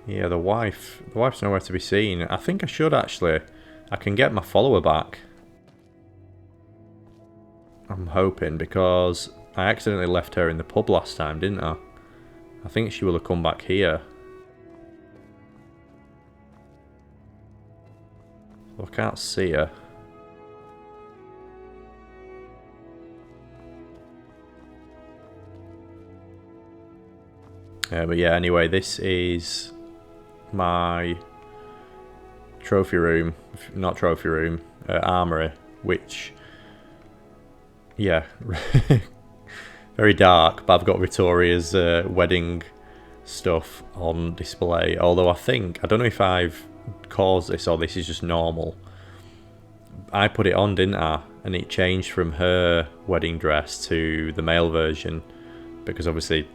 Yeah, the wife's nowhere to be seen. I think I should actually. I can get my follower back. I'm hoping, because I accidentally left her in the pub last time, didn't I? I think she will have come back here. So I can't see her. But yeah, anyway, this is my trophy room, not trophy room, armory, which, yeah, very dark, but I've got Victoria's wedding stuff on display, although I don't know if I've caused this or this is just normal. I put it on, didn't I? And it changed from her wedding dress to the male version, because obviously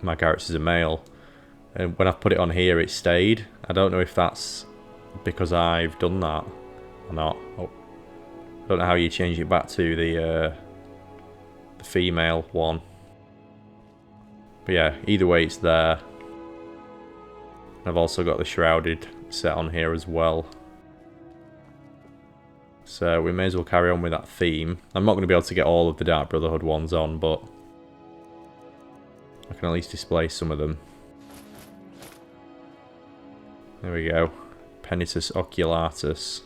my character's a male. And when I've put it on here, it stayed. I don't know if that's because I've done that or not. I don't know how you change it back to the female one. But yeah, either way it's there. I've also got the shrouded set on here as well. So we may as well carry on with that theme. I'm not going to be able to get all of the Dark Brotherhood ones on, but I can at least display some of them. There we go. Penitus Oculatus.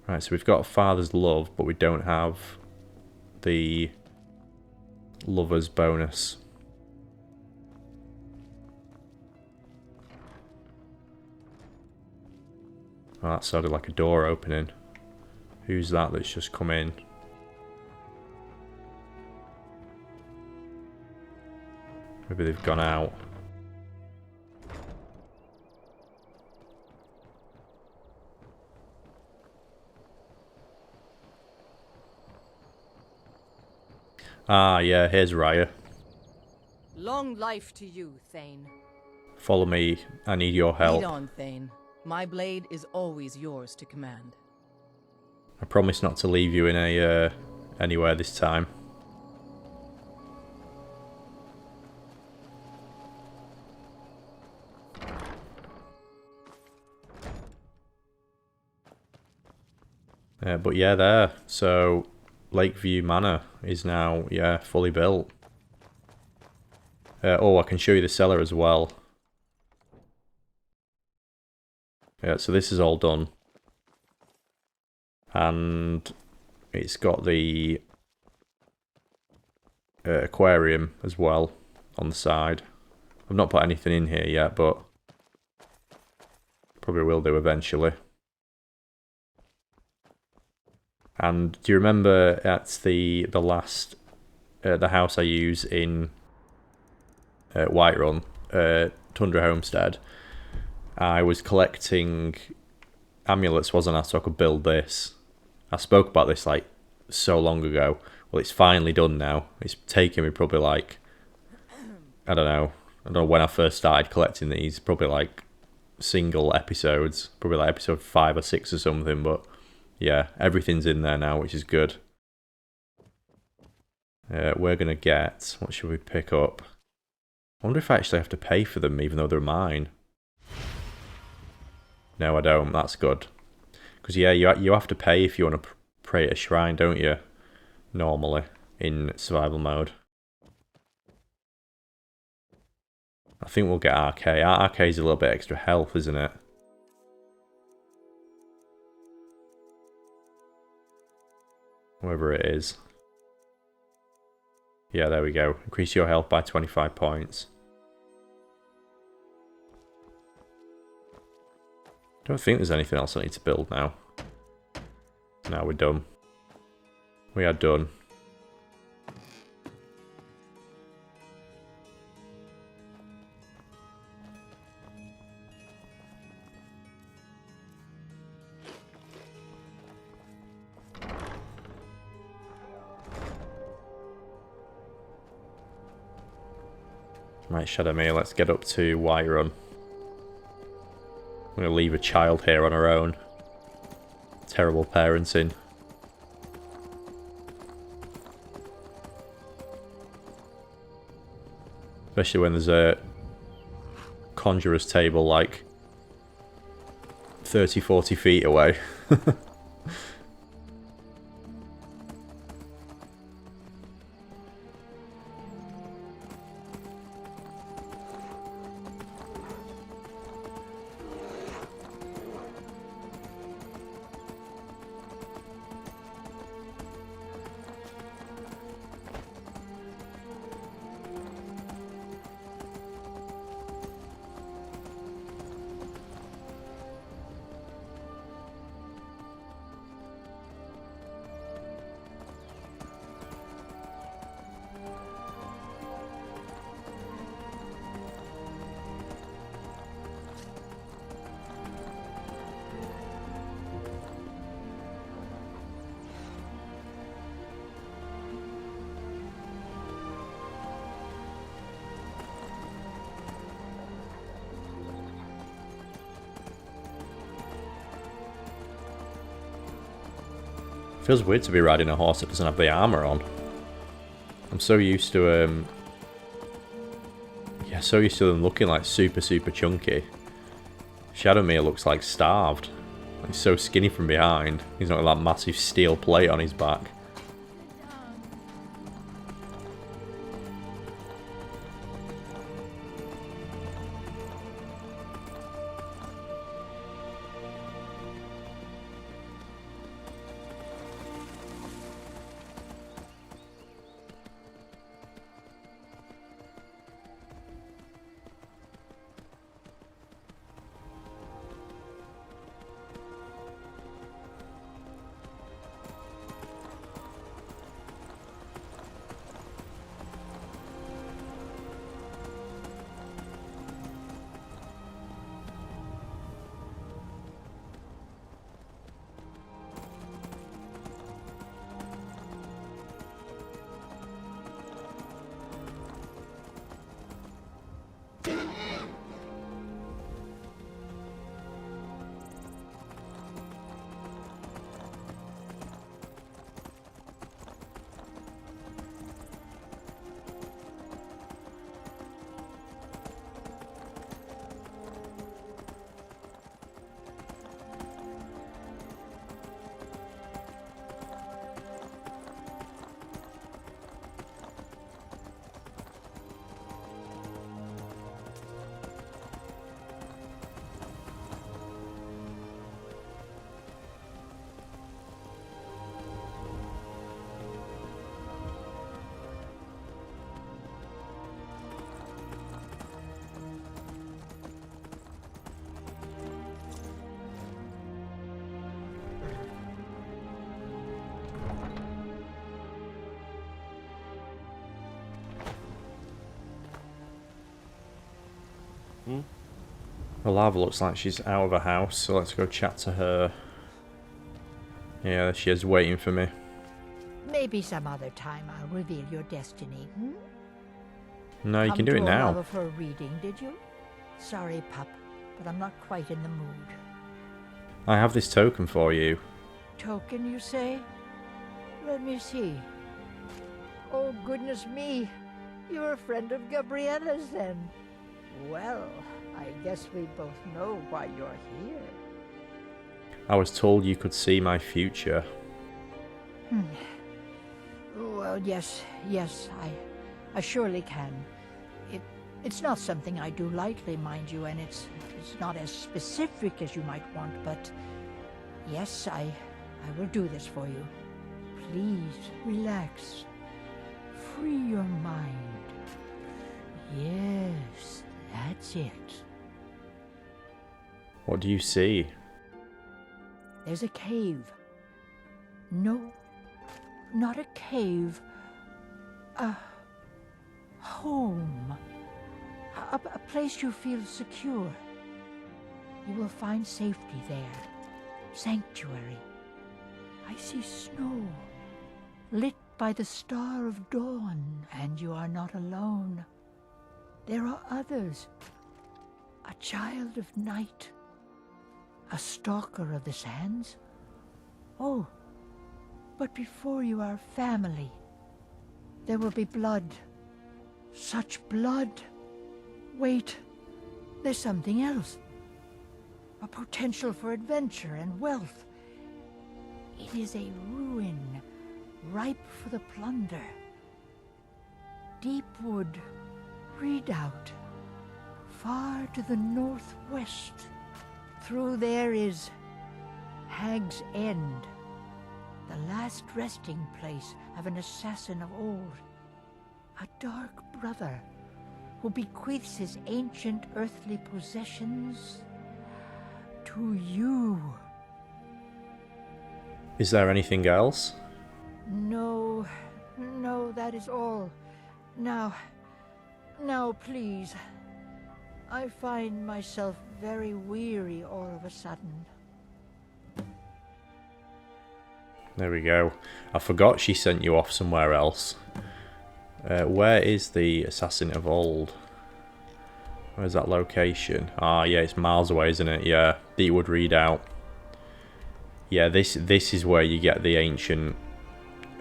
Right, so we've got Father's Love, but we don't have the Lover's bonus. Oh, that sounded like a door opening. Who's that that's just come in? Maybe they've gone out. Ah, yeah, here's Raya. Long life to you, Thane. Follow me, I need your help. Lead on, Thane. My blade is always yours to command. I promise not to leave you in a anywhere this time. But yeah, there. So Lakeview Manor is now, yeah, fully built. Oh, I can show you the cellar as well. Yeah, so this is all done. And it's got the aquarium as well on the side. I've not put anything in here yet, but probably will do eventually. And do you remember at the last the house I use in Whiterun, Tundra Homestead, I was collecting amulets, wasn't I, so I could build this. I spoke about this like so long ago. Well, it's finally done now. It's taken me probably like, I don't know when I first started collecting these, probably like single episodes, probably like episode 5 or 6 or something, but yeah, everything's in there now, which is good. We're going to get, what should we pick up? I wonder if I actually have to pay for them, even though they're mine. No, I don't. That's good. Because, yeah, you have to pay if you want to pray at a shrine, don't you? Normally, in survival mode. I think we'll get RK. RK is a little bit extra health, isn't it? Whatever it is. Yeah, there we go. Increase your health by 25 points. Don't think there's anything else I need to build now. Now we're done. We are done. Right, Shadowmere, let's get up to Whiterun. I'm going to leave a child here on her own. Terrible parenting. Especially when there's a conjurer's table like 30-40 feet away. Feels weird to be riding a horse that doesn't have the armor on. I'm so used to yeah, so used to them looking like super chunky. Shadowmere looks like starved. He's so skinny from behind. He's not got that massive steel plate on his back. The lava looks like she's out of her house, so let's go chat to her. Yeah, she is waiting for me. Maybe some other time I'll reveal your destiny, hmm? No, you can do it now. Come for a reading, did you? Sorry, pup, but I'm not quite in the mood. I have this token for you. Token, you say? Let me see. Oh, goodness me. You're a friend of Gabriella's, then. Well, I guess we both know why you're here. I was told you could see my future. Well, yes, I surely can. It's not something I do lightly, mind you, and it's not as specific as you might want, but yes, I will do this for you. Please, relax. Free your mind. Yes, that's it. What do you see? There's a cave. No, not a cave. A home. A place you feel secure. You will find safety there. Sanctuary. I see snow, lit by the star of dawn, and you are not alone. There are others. A child of night. A stalker of the sands. Oh, but before you are family, there will be blood. Such blood. Wait, there's something else. A potential for adventure and wealth. It is a ruin, ripe for the plunder. Deepwood Redoubt, far to the northwest. Through there is Hag's End, the last resting place of an assassin of old. A dark brother who bequeaths his ancient earthly possessions to you. Is there anything else? No, that is all. Now, please. I find myself very weary all of a sudden. There we go. I forgot she sent you off somewhere else. Where is the assassin of old? Where's that location? Ah, yeah, it's miles away, isn't it? Yeah, Deepwood Redoubt. Yeah, this is where you get the ancient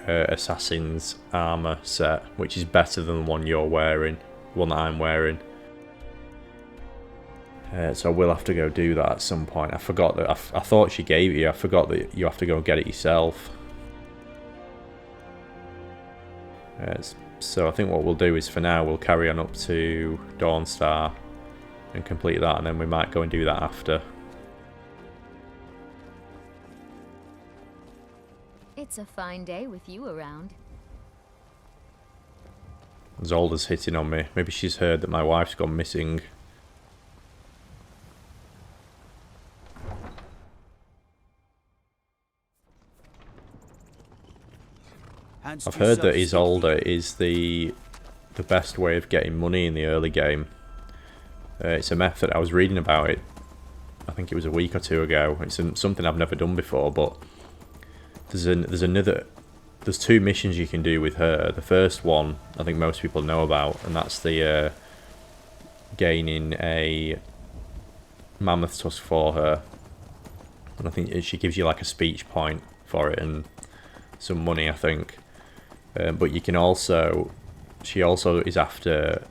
assassin's armor set, which is better than the one you're wearing, the one that I'm wearing. So I will have to go do that at some point. I forgot that. I thought she gave it you. I forgot that you have to go and get it yourself. So I think what we'll do is, for now, we'll carry on up to Dawnstar and complete that, and then we might go and do that after. It's a fine day with you around. Zolda's hitting on me. Maybe she's heard that my wife's gone missing. I've heard that Isolde is the best way of getting money in the early game. It's a method. I was reading about it, I think it was a week or two ago. It's something I've never done before, but there's two missions you can do with her. The first one I think most people know about, and that's the gaining a mammoth tusk for her. And I think she gives you like a speech point for it and some money, I think. But you can also, she also is after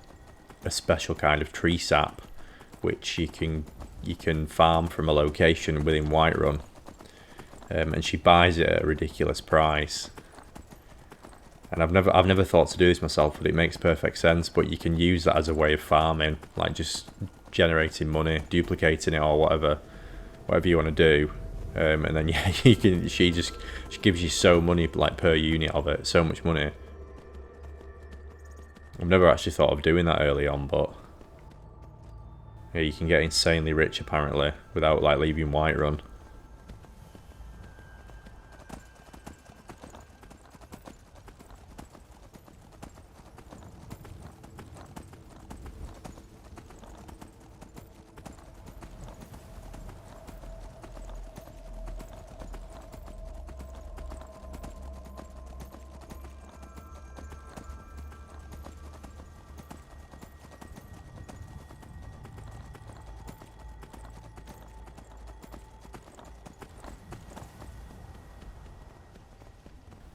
a special kind of tree sap, which you can farm from a location within Whiterun, and she buys it at a ridiculous price. And I've never thought to do this myself, but it makes perfect sense. But you can use that as a way of farming, like just generating money, duplicating it, or whatever you want to do. And then yeah, she gives you so money, like per unit of it, so much money. I've never actually thought of doing that early on, but yeah, you can get insanely rich apparently without like leaving Whiterun.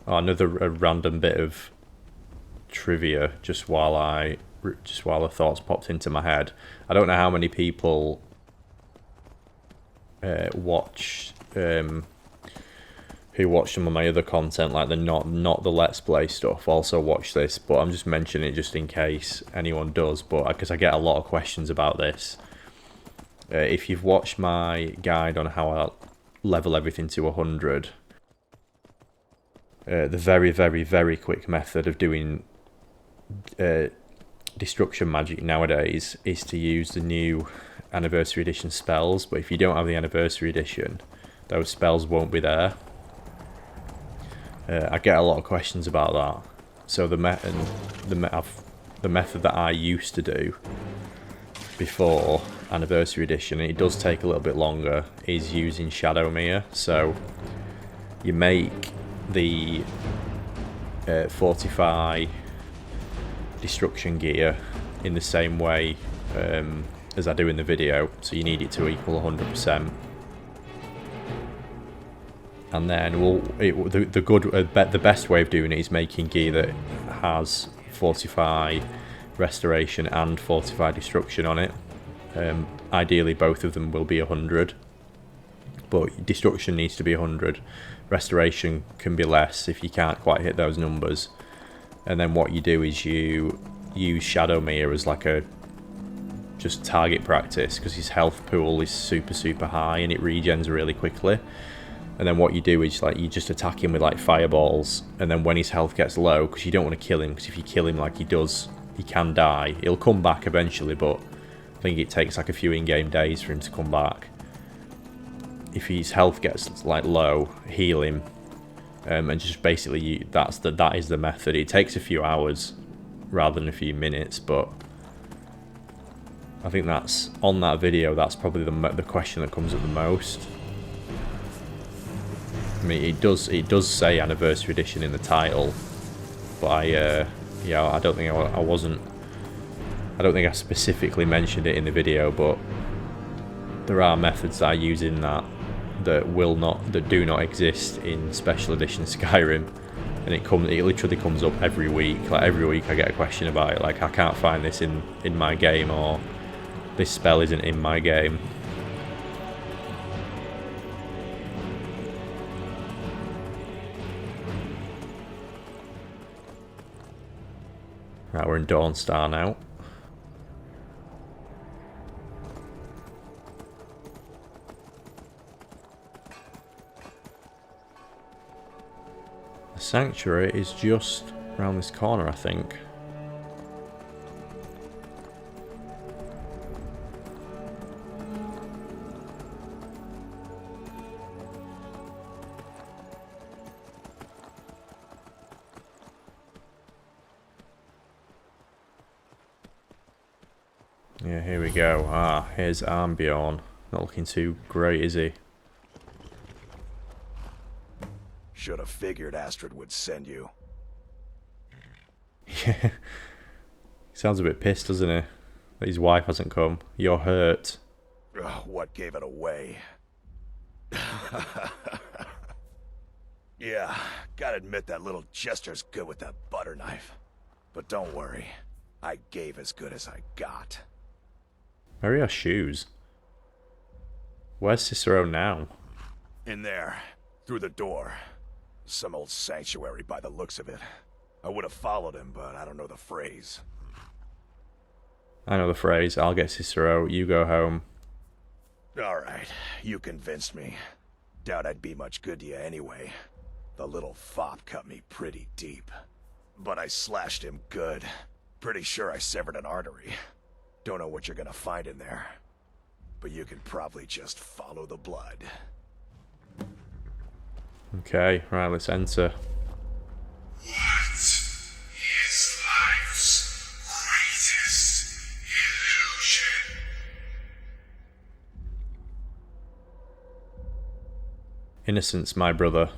Oh, another random bit of trivia just while the thoughts popped into my head. I don't know how many people watch who watch some of my other content, like the not the Let's Play stuff, also watch this, but I'm just mentioning it just in case anyone does, but because I get a lot of questions about this. If you've watched my guide on how I level everything to 100, the very, very, very quick method of doing destruction magic nowadays is to use the new Anniversary Edition spells, but if you don't have the Anniversary Edition, those spells won't be there. I get a lot of questions about that. So the method that I used to do before Anniversary Edition, and it does take a little bit longer, is using Shadowmere. So you make the Fortify destruction gear in the same way as I do in the video, so you need it to equal 100%. And then the best way of doing it is making gear that has Fortify Restoration and Fortify Destruction on it. Ideally both of them will be 100, but Destruction needs to be 100. Restoration can be less if you can't quite hit those numbers. And then what you do is you use Shadowmere as like a just target practice, because his health pool is super high and it regens really quickly. And then what you do is like you just attack him with like fireballs, and then when his health gets low, because you don't want to kill him, because if you kill him like he does, he can die. He'll come back eventually, but I think it takes like a few in-game days for him to come back. If his health gets like low, heal him, and just basically that is the method. It takes a few hours rather than a few minutes, but I think that's on that video. That's probably the question that comes up the most. I mean, it does say Anniversary Edition in the title, but I don't think I don't think I specifically mentioned it in the video, but there are methods that I use in that that do not exist in Special Edition Skyrim, and it literally comes up every week. Like every week I get a question about it, like I can't find this in my game, or this spell isn't in my game. Right, we're in Dawnstar now. The sanctuary is just around this corner, I think. Yeah, here we go. Ah, here's Armbjorn. Not looking too great, is he? Should have figured Astrid would send you. Yeah. Sounds a bit pissed, doesn't he? That his wife hasn't come. You're hurt. What gave it away? Yeah, gotta admit that little jester's good with that butter knife. But don't worry, I gave as good as I got. Where are your shoes? Where's Cicero now? In there, through the door. Some old sanctuary by the looks of it. I would have followed him, but I don't know the phrase. I know the phrase. I'll get Cicero, you go home. Alright, you convinced me. Doubt I'd be much good to you anyway. The little fop cut me pretty deep. But I slashed him good. Pretty sure I severed an artery. Don't know what you're gonna find in there. But you can probably just follow the blood. Okay, right, let's enter. What is life's greatest illusion? Innocence, my brother.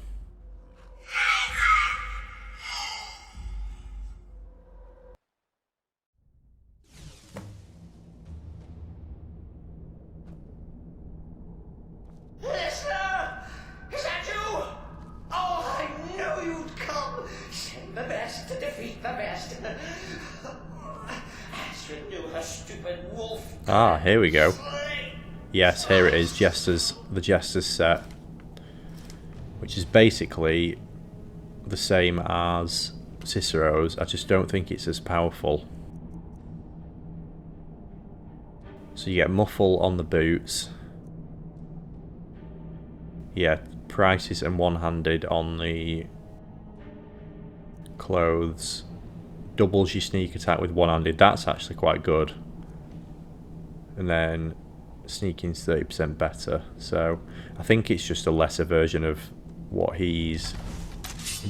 Ah, here we go. Yes, here it is, the Jester's set. Which is basically the same as Cicero's, I just don't think it's as powerful. So you get muffle on the boots. Yeah, prices and one-handed on the clothes. Doubles your sneak attack with one-handed, that's actually quite good. And then sneaking's 30% better. So I think it's just a lesser version of what he's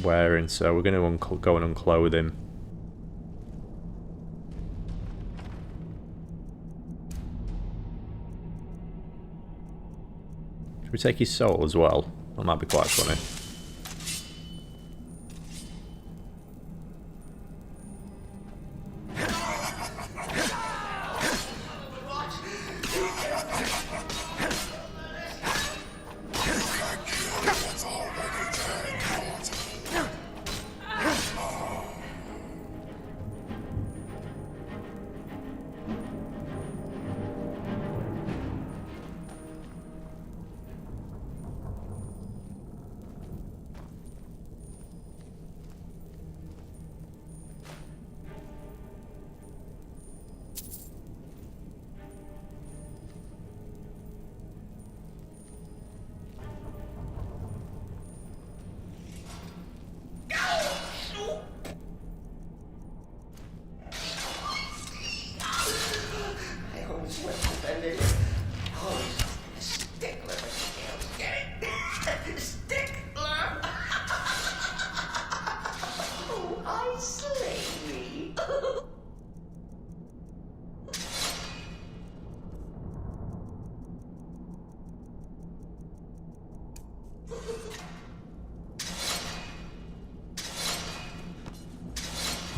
wearing. So we're going to go and unclothe him. Should we take his soul as well? That might be quite funny.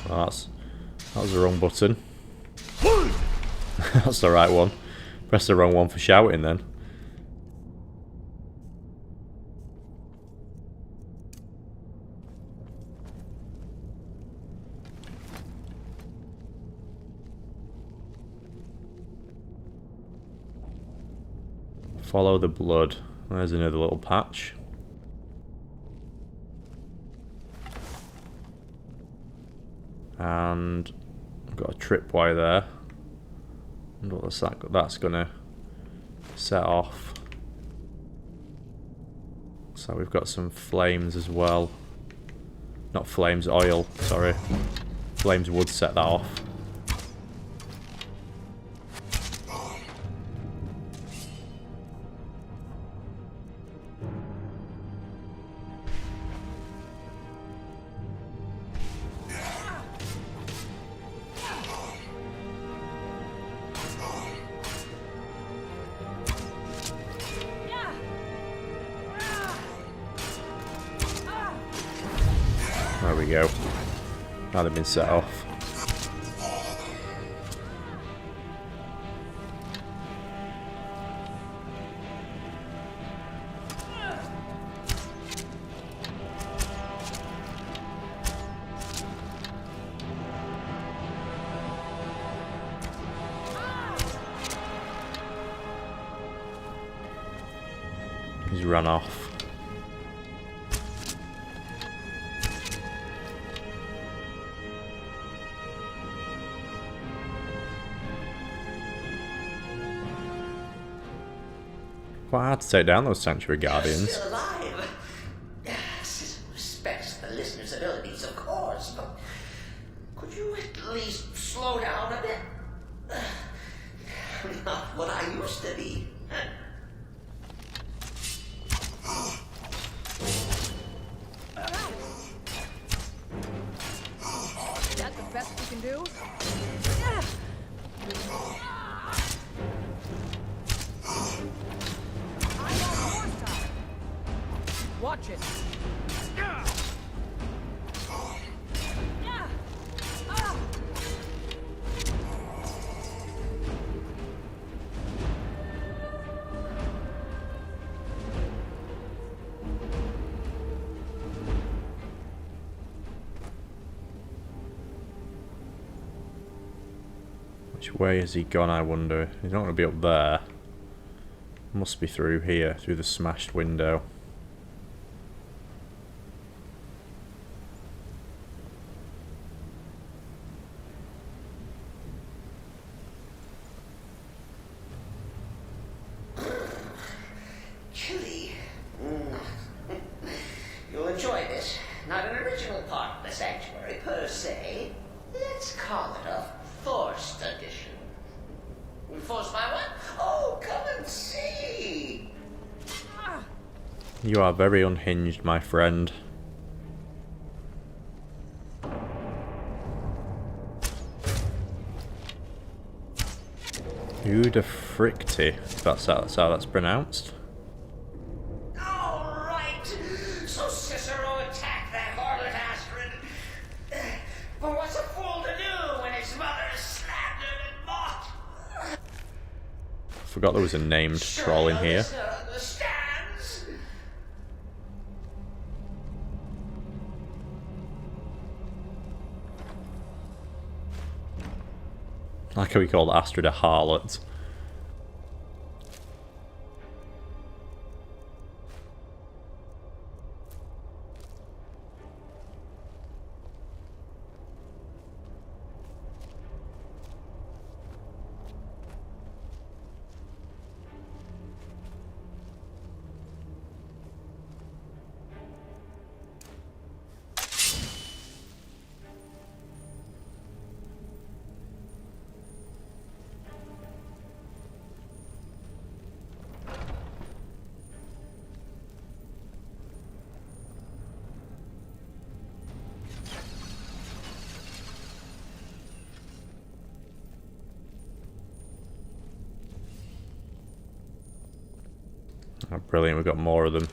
Oh, that was the wrong button. That's the right one. Press the wrong one for shouting then. Follow the blood. There's another little patch. And I've got a tripwire there. And what's that's gonna set off. So we've got some flames as well. Not flames, oil, sorry. Flames would set that off. There we go. Now they've been set off. He's run off. Quite hard to take down those Sanctuary Guardians. Still alive. Respects the listener's abilities, of course, but could you at least slow down a bit? Not what I used to be. Is that the best you can do? Watch it. Which way has he gone, I wonder? He's not going to be up there. Must be through here, through the smashed window. Chilly. You'll enjoy this. Not an original part of the sanctuary per se. Let's call it a forced addition. Forced by what? Oh, come and see. You are very unhinged, my friend. Who the frickty? That's how that's pronounced. All right. So Cicero attacked that harlot Astrid. But what's a fool to do when his mother is slandered and mocked? Forgot there was a named troll in here. Understands. Like how we called Astrid a harlot. Oh, brilliant, we've got more of them.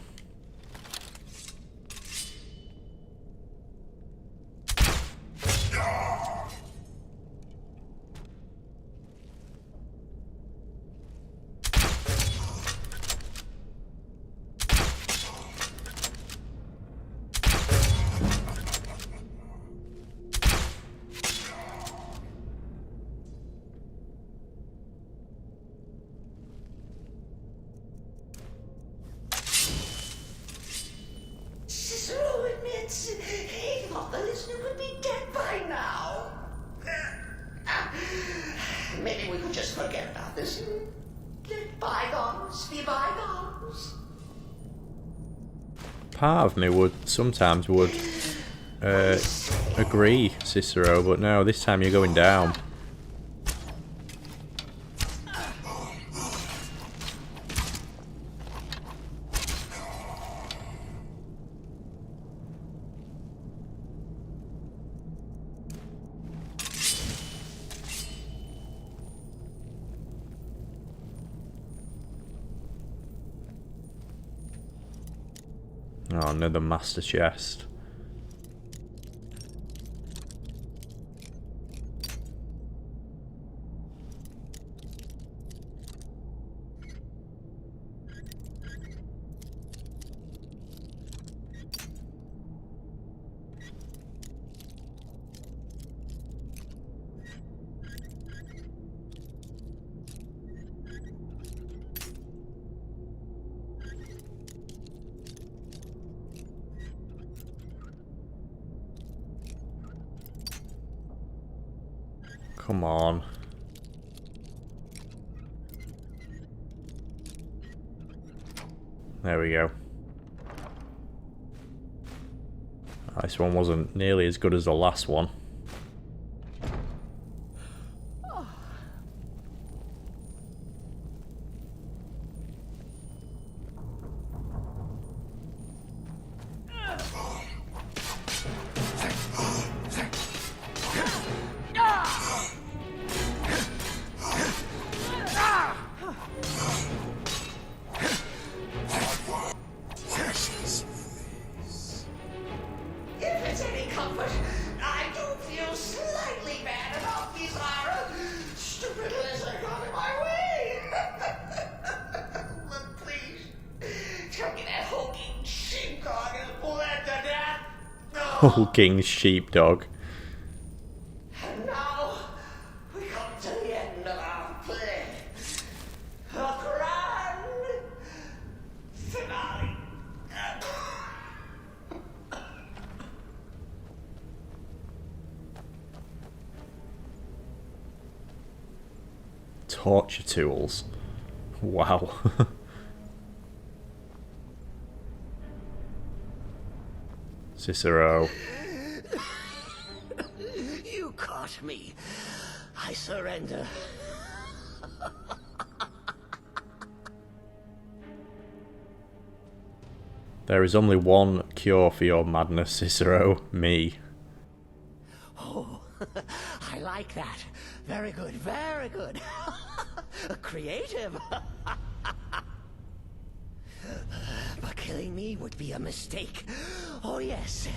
minutes. He thought the listener would be dead by now. Maybe we could just forget about this. Let bygones be bygones. Part of me sometimes would agree, Cicero, but no, this time you're going down. Oh, another master chest. Come on. There we go. This one wasn't nearly as good as the last one. Hulking sheepdog. And now we come to the end of our play. The grand finale. Torture tools. Wow. Cicero. You caught me. I surrender. There is only one cure for your madness, Cicero. Me. Oh, I like that. Very good, very good. Creative. But killing me would be a mistake. Oh yes,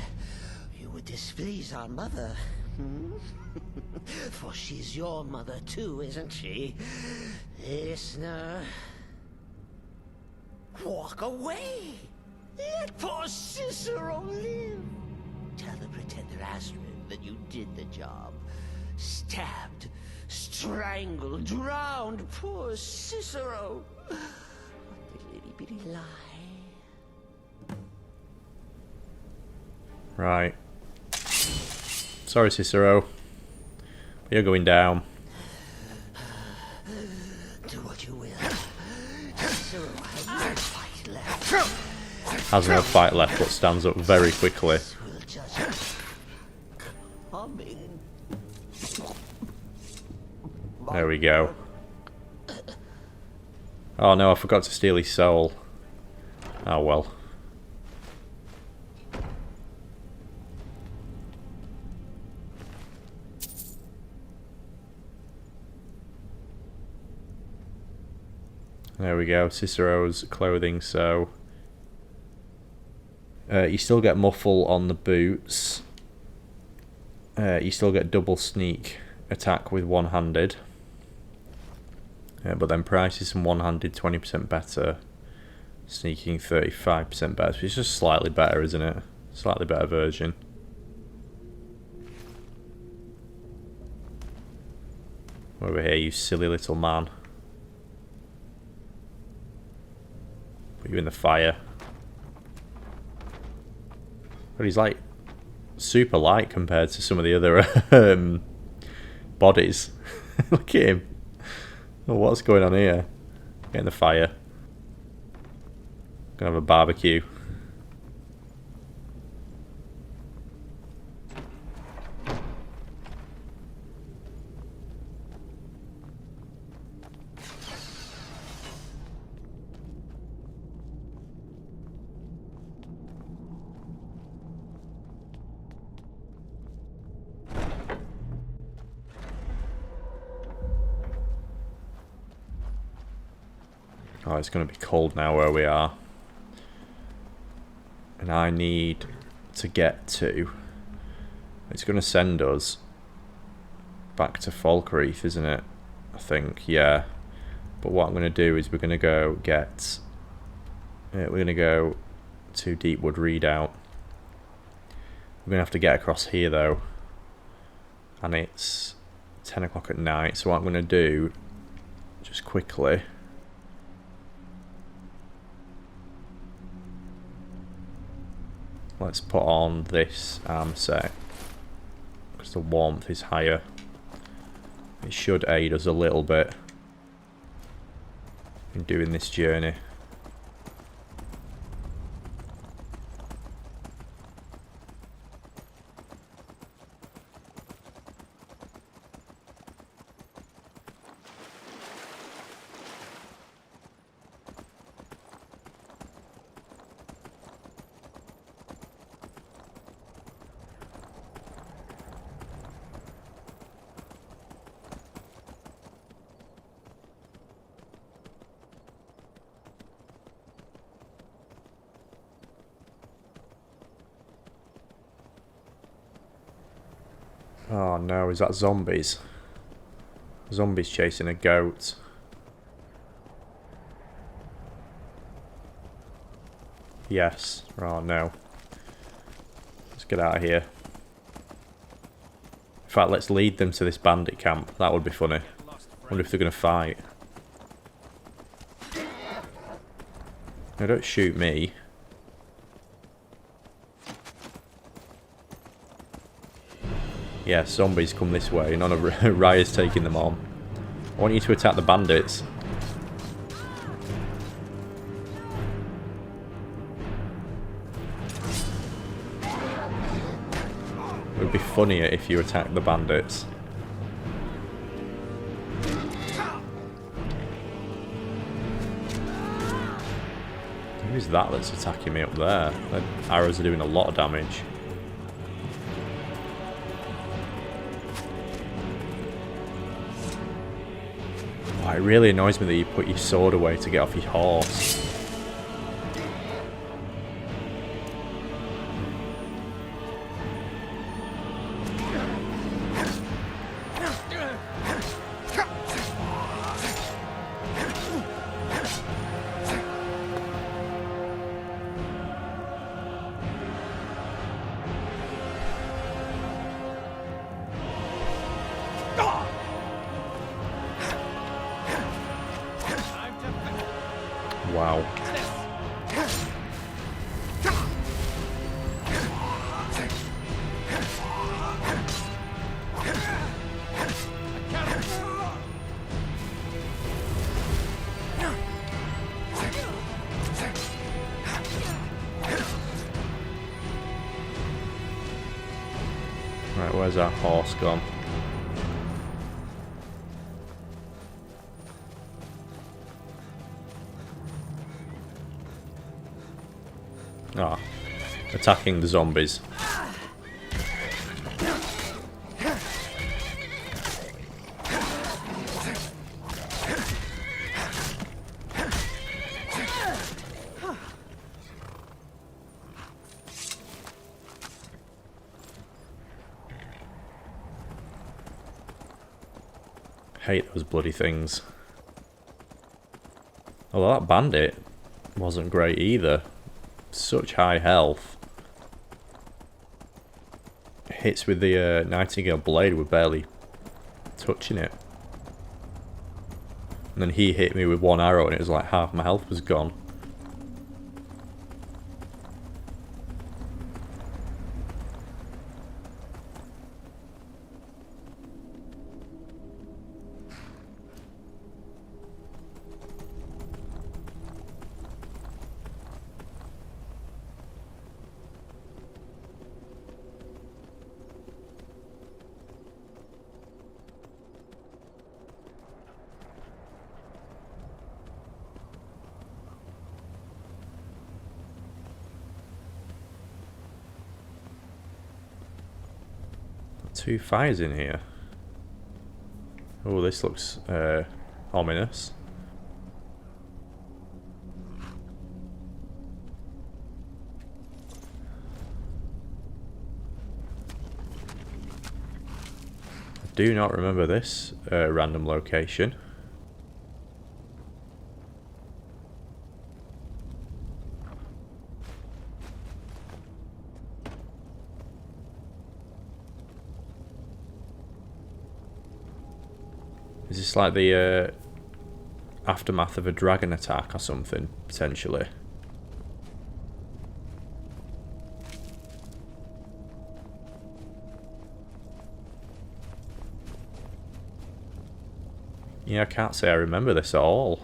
you would displease our mother. For she's your mother too, isn't she? Listener. Walk away. Let poor Cicero live. Tell the pretender Astrid that you did the job. Stabbed, strangled, drowned poor Cicero. What a little bitty lie. Right. Sorry, Cicero. You're going down. Do what you will. Cicero has no fight left. Has no fight left, but stands up very quickly. There we go. Oh no, I forgot to steal his soul. Oh well. There we go, Cicero's clothing, so... you still get muffle on the boots. You still get double sneak attack with one-handed. But then price is one-handed 20% better. Sneaking 35% better. So it's just slightly better, isn't it? Slightly better version. Over here, you silly little man. Put you in the fire. But he's like super light compared to some of the other bodies. Look at him. Oh, what's going on here? Getting the fire. Gonna have a barbecue. Oh, it's going to be cold now where we are. And I need to get to... It's going to send us back to Falkreath, isn't it? I think, yeah. But what I'm going to do is we're going to go get... we're going to go to Deepwood Redoubt. We're going to have to get across here, though. And it's 10 o'clock at night. So what I'm going to do, just quickly... Let's put on this arm set because the warmth is higher. It should aid us a little bit in doing this journey. Oh no, is that zombies? Zombies chasing a goat. Yes. Oh no. Let's get out of here. In fact, let's lead them to this bandit camp. That would be funny. Wonder if they're going to fight. No, don't shoot me. Yeah, zombies come this way. None of Raya's taking them on. I want you to attack the bandits. It would be funnier if you attacked the bandits. Who's that that's attacking me up there? The arrows are doing a lot of damage. Oh, it really annoys me that you put your sword away to get off your horse. Wow. Right, where's our horse gone? Ah, attacking the zombies. Hate those bloody things. Although that bandit wasn't great either. Such high health. Hits with the Nightingale blade were barely touching it. And then he hit me with one arrow and it was like half my health was gone. 2 fires in here. Oh, this looks ominous. I do not remember this random location. Is this like the aftermath of a dragon attack or something, potentially? Yeah, I can't say I remember this at all.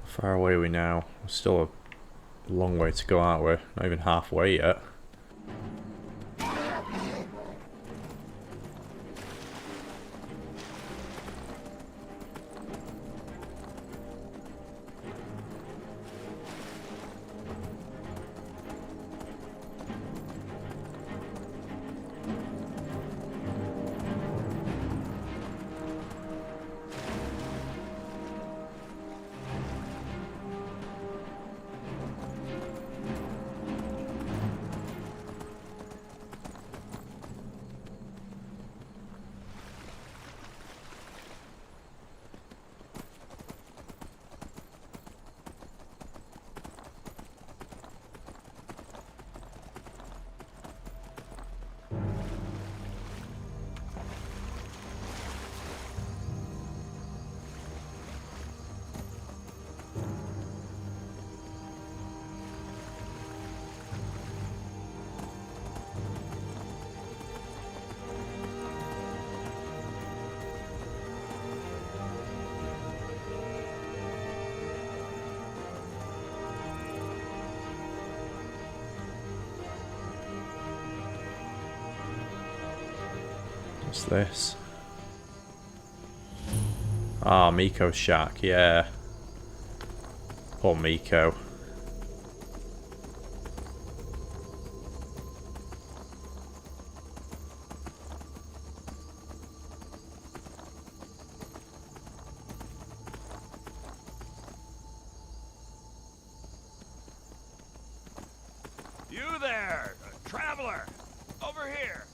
How far away are we now? Still a long way to go, aren't we? Not even halfway yet. What's this? Ah, Miko's shack, yeah. Poor Miko. You there, traveler! Over here!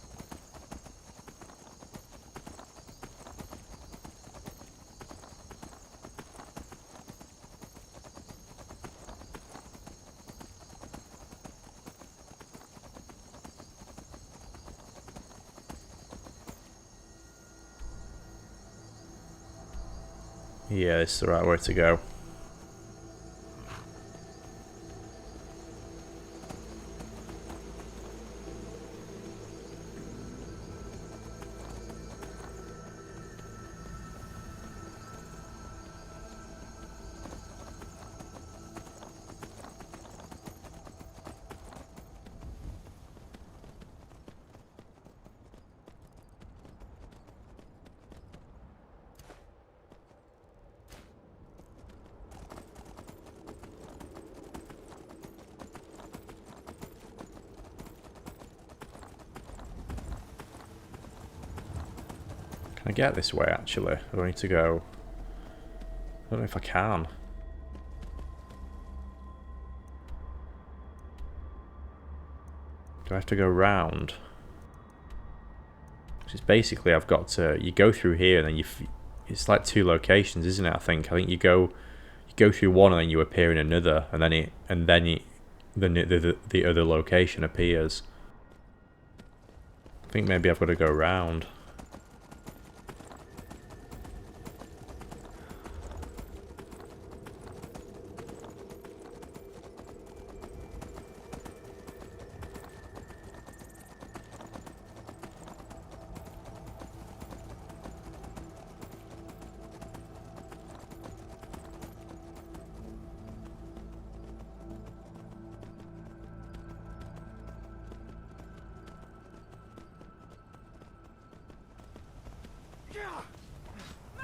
Yeah, this is the right way to go. Can I get this way actually? I need to go I don't know if I can. Do I have to go round? It's basically I've got to. You go through here and then it's like 2 locations, isn't it? I think you go through one and then you appear in another, and then the other location appears. I think maybe I've got to go round.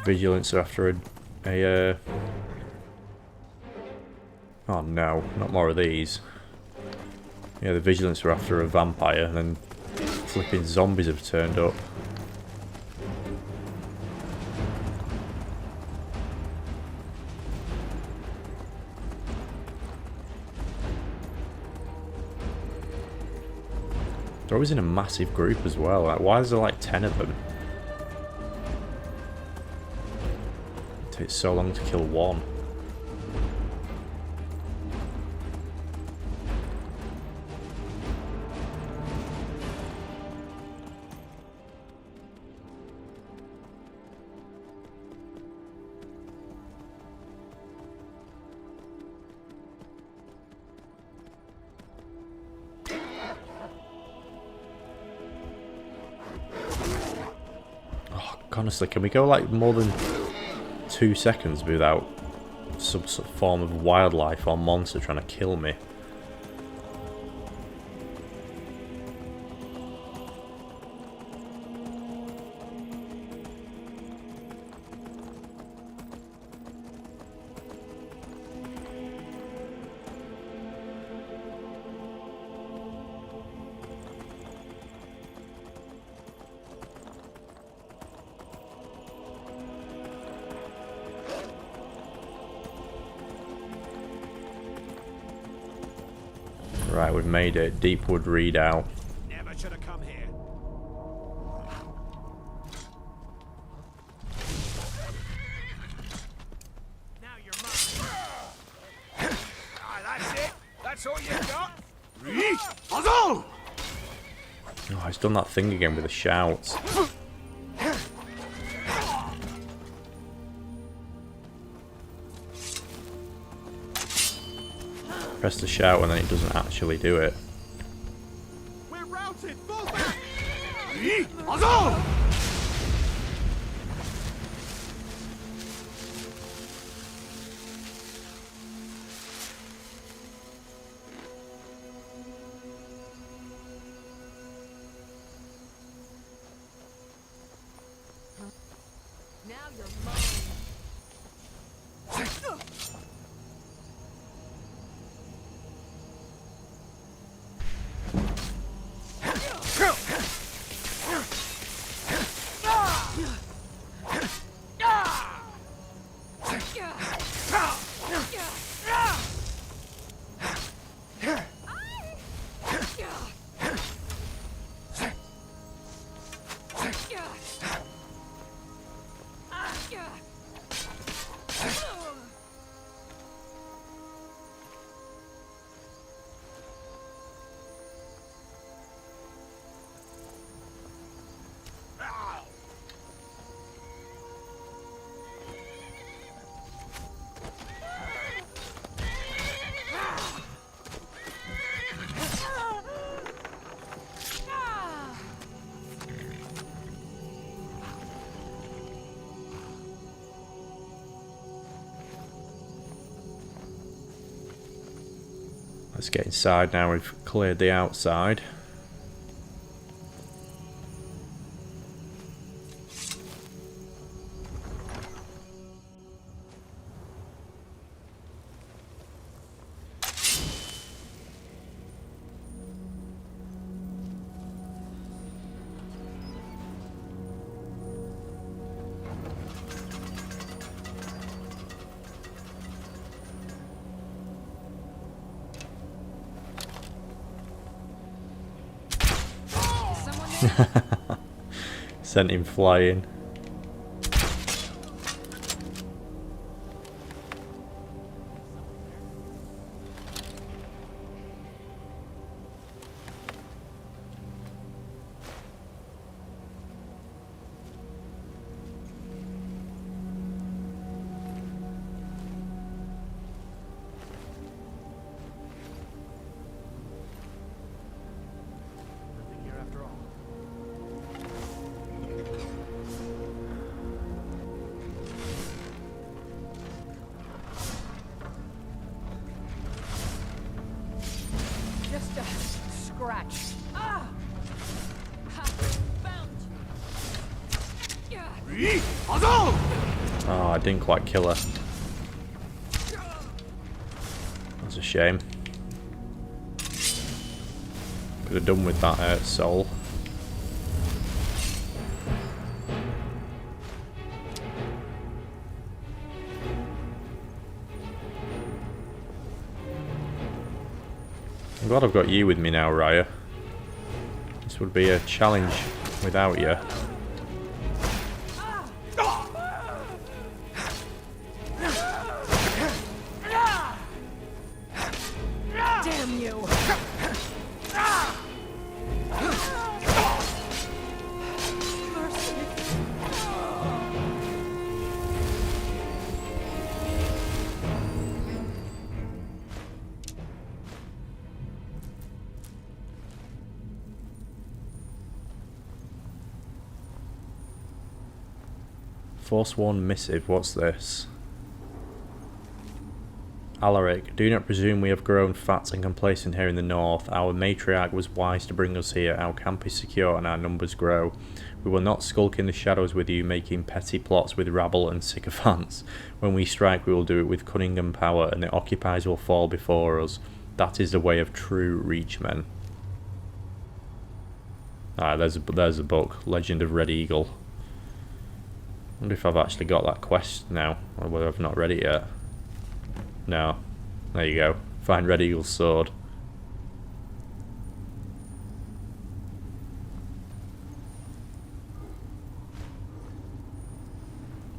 Vigilance are after a oh no, not more of these. Yeah, the Vigilance are after a vampire, and then flipping zombies have turned up. They're always in a massive group as well. Like, why is there like 10 of them? It takes so long to kill one. Oh, honestly, can we go like more than 2 seconds without some sort of form of wildlife or monster trying to kill me? Right, we've made it. Deepwood readout. Never should have come here. Now you're mine. That's it. That's all you got. Oh, he's done that thing again with the shouts. Press the shout and then it doesn't actually do it. We're routed. Fall back. Now you're mine. Let's get inside now we've cleared the outside. Sent him flying. Just a scratch. Ah! Ha! Found you. Oh, I didn't quite kill her. That's a shame. Could have done with that soul. I'm glad I've got you with me now, Raya. This would be a challenge without you. Damn you! Forsworn missive, what's this? Alaric, do not presume we have grown fat and complacent here in the north. Our matriarch was wise to bring us here. Our camp is secure and our numbers grow. We will not skulk in the shadows with you, making petty plots with rabble and sycophants. When we strike, we will do it with cunning and power, and the occupiers will fall before us. That is the way of true reachmen. Ah, there's a book, Legend of Red Eagle. I wonder if I've actually got that quest now, or whether I've not read it yet. No. There you go. Find Red Eagle's sword.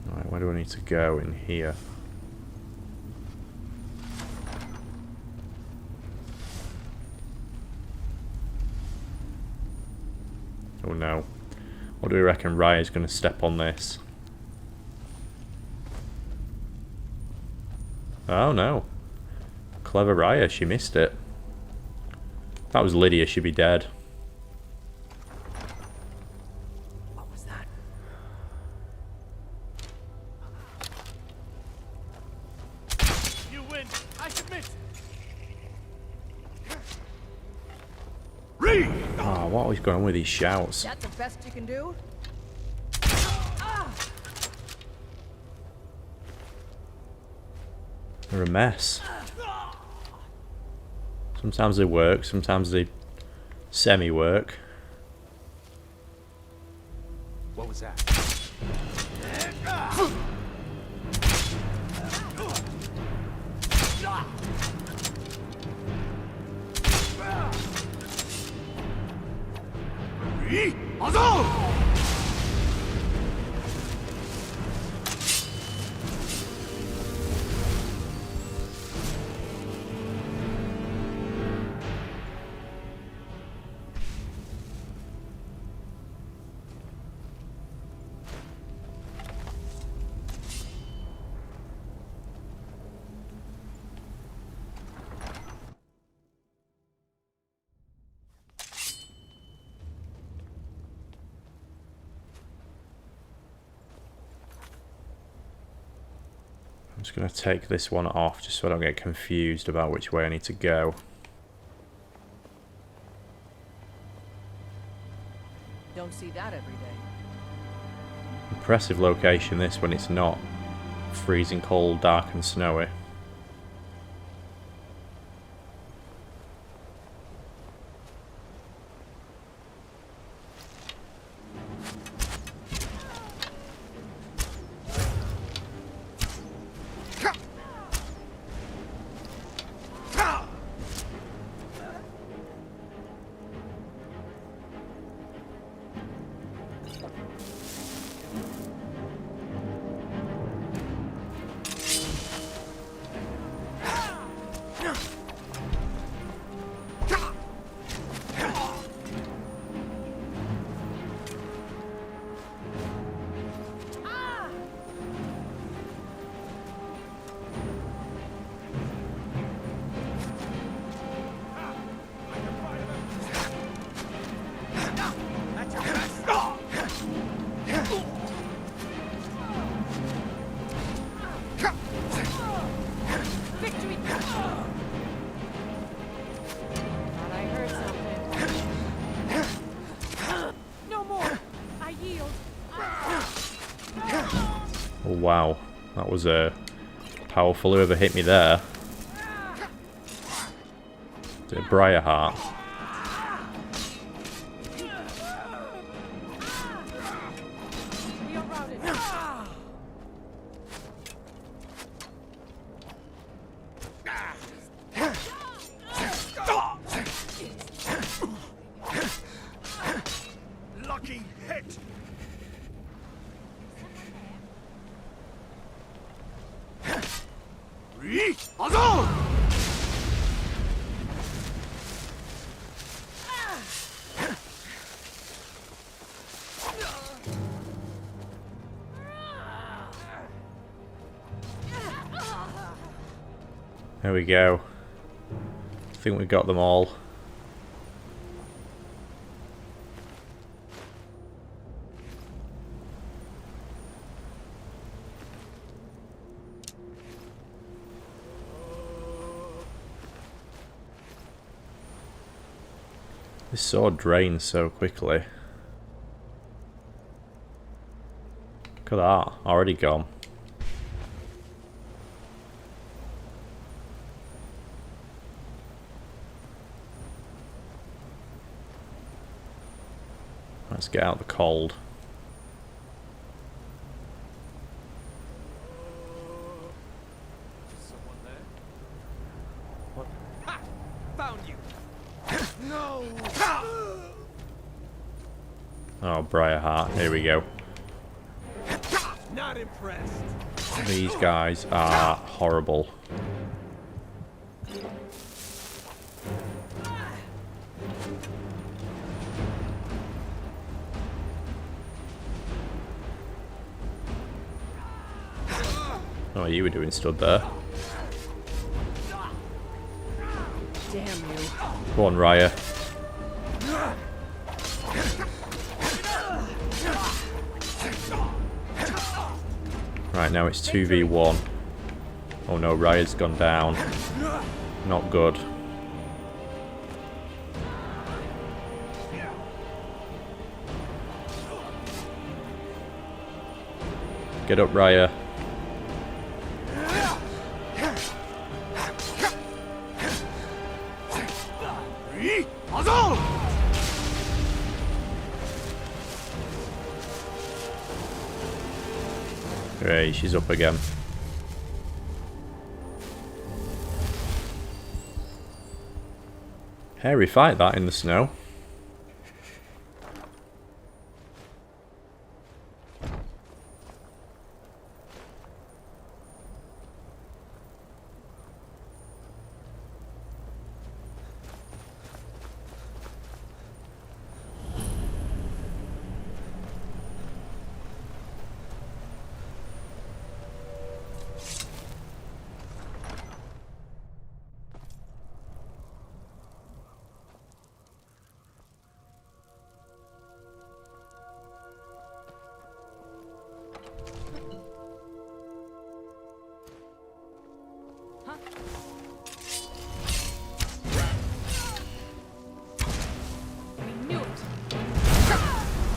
Alright, where do I need to go in here? Oh no. What do we reckon Raya's going to step on this? Oh no. Clever Raya, she missed it. If that was Lydia, she'd be dead. What was that? You win. I submit. Oh, what is going on with these shouts? That the best you can do? They're a mess. Sometimes they work, sometimes they semi-work. What was that? I'm just going to take this one off just so I don't get confused about which way I need to go. Don't see that every day. Impressive location this when it's not freezing cold, dark and snowy. Oh wow, that was powerful. Whoever hit me there. Is it a Briarheart? Lucky hit! There we go. I think we got them all. This sword drains so quickly. Look at that, already gone. Let's get out the cold. Someone there? What? Ha! Found you! No! Oh, Briarheart, here we go. Not impressed. These guys are horrible. Oh, you were doing stood there. Damn you. Go on, Raya. Right, now it's 2v1. Oh no, Raya's gone down. Not good. Get up, Raya. Great, she's up again. Hairy fight that in the snow.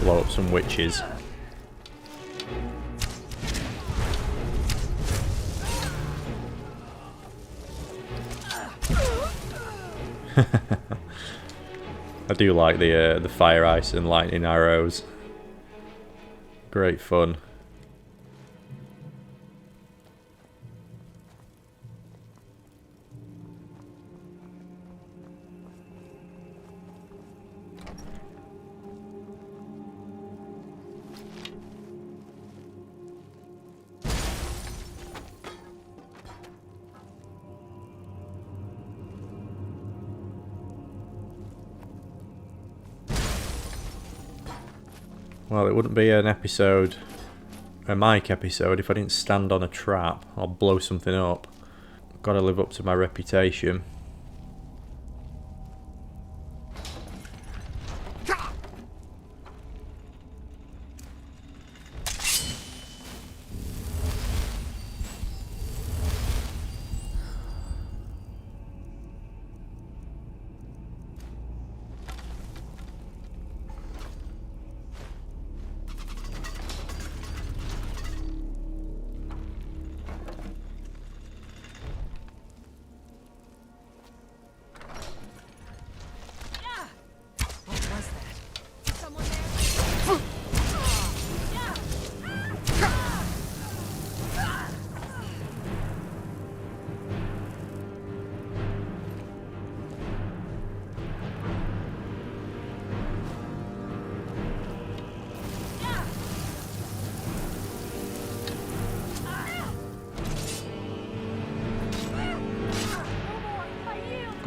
Blow up some witches. I do like the fire ice and lightning arrows. Great fun. Well, it wouldn't be an episode, a mic episode, if I didn't stand on a trap or blow something up. Gotta live up to my reputation.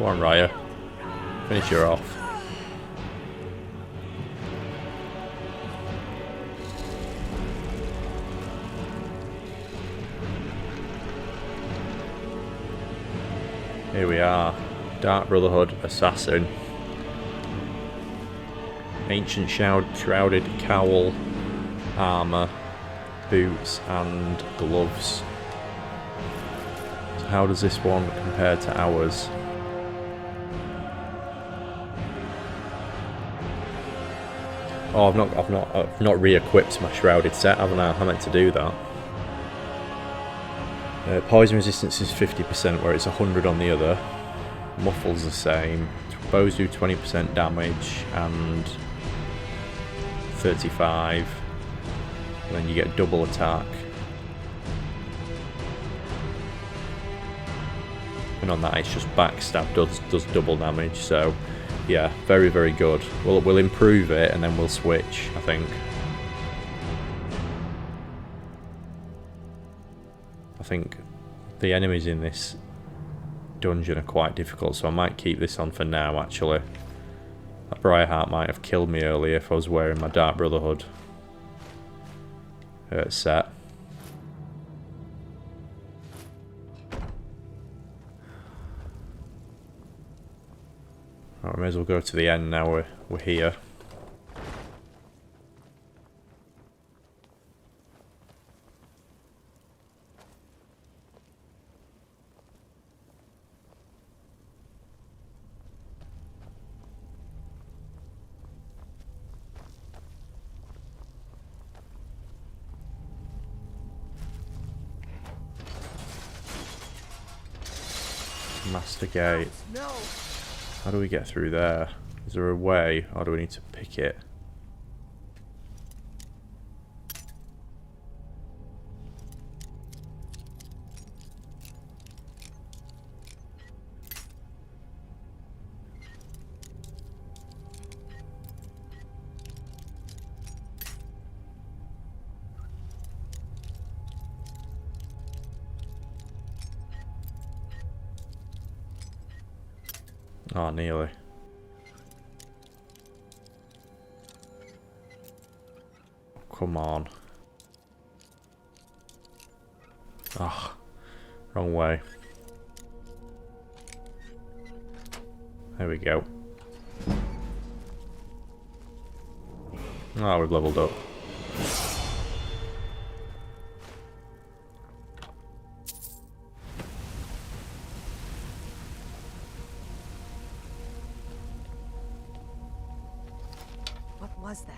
Go on, Raya. Finish her off. Here we are. Dark Brotherhood Assassin. Ancient shrouded cowl, armour, boots and gloves. So how does this one compare to ours? Oh, I've not re-equipped my shrouded set, haven't I? I meant to do that. Poison resistance is 50%, where it's 100 on the other. Muffle's the same. Bows do 20% damage and 35. And then you get double attack. And on that, it's just backstab does double damage. So, yeah, very, very good. We'll improve it and then we'll switch, I think. I think the enemies in this dungeon are quite difficult, so I might keep this on for now, actually. That Briarheart might have killed me earlier if I was wearing my Dark Brotherhood set. Right, we may as well go to the end now we're here. Master Gate. How do we get through there? Is there a way, or do we need to pick it? Oh, nearly. Come on. Ah, wrong way. There we go. Oh, we've leveled up. What was that?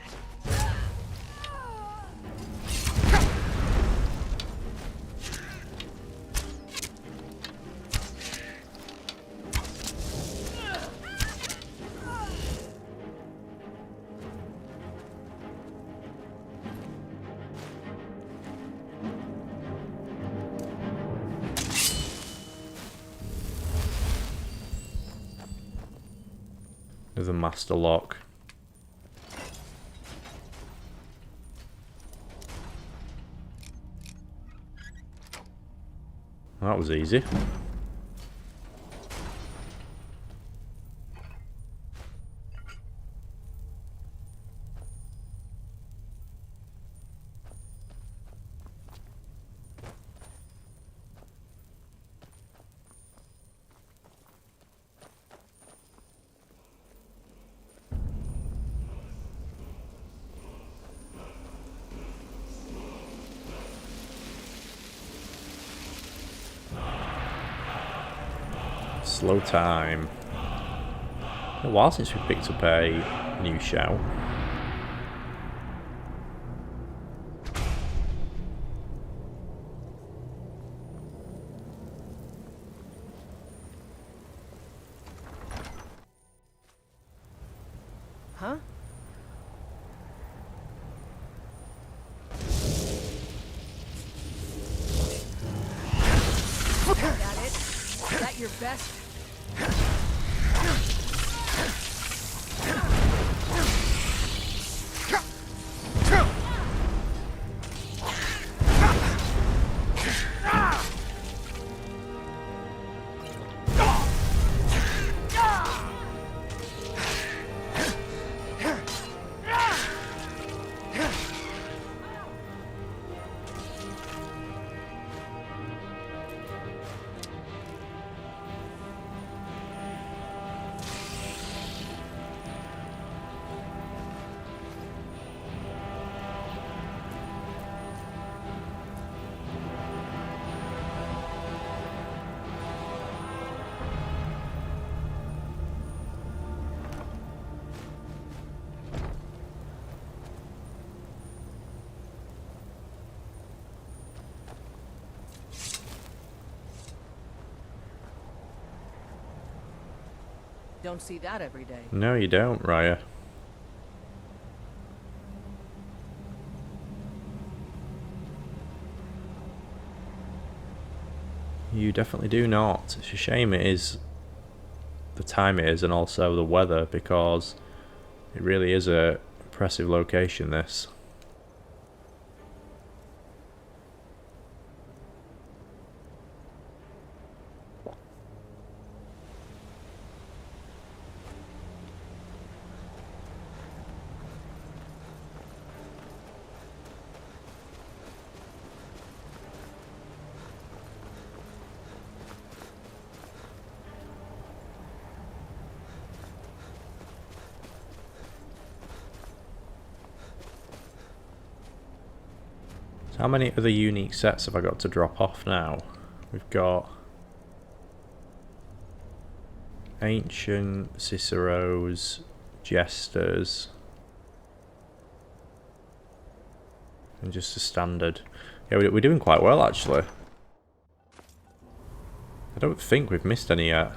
There's a master lock. That was easy. Slow time. It's a while since we picked up a new shout. Huh? Got it. Is that your best? Don't see that every day. No, you don't, Raya. You definitely do not. It's a shame it is the time it is and also the weather, because it really is a impressive location, this. So how many other unique sets have I got to drop off now? We've got Ancient, Cicero's, Jesters, and just a standard. Yeah, we're doing quite well actually. I don't think we've missed any yet.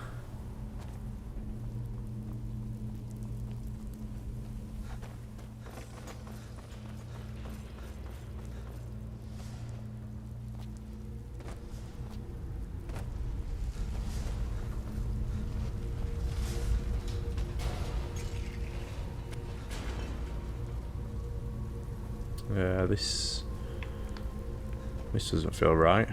Yeah, this doesn't feel right.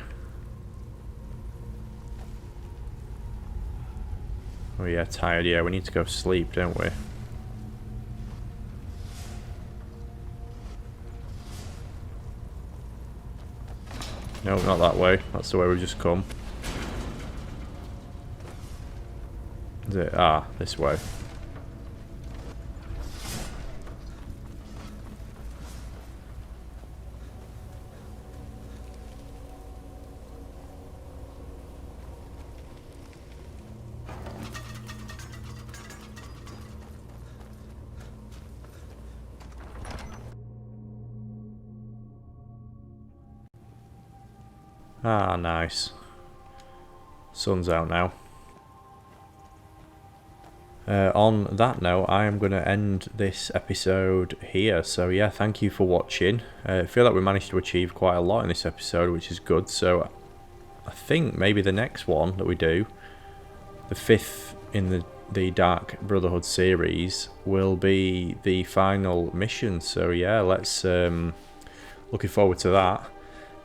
Oh yeah, tired. Yeah, we need to go sleep, don't we? No, not that way. That's the way we've just come. Is it? Ah, this way. Ah, nice. Sun's out now. On that note, I am going to end this episode here. So yeah, thank you for watching. I feel like we managed to achieve quite a lot in this episode, which is good. So I think maybe the next one that we do, the 5th in the Dark Brotherhood series, will be the final mission. So yeah, let's looking forward to that.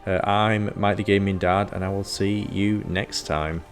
I'm Mike the Gaming Dad, and I will see you next time.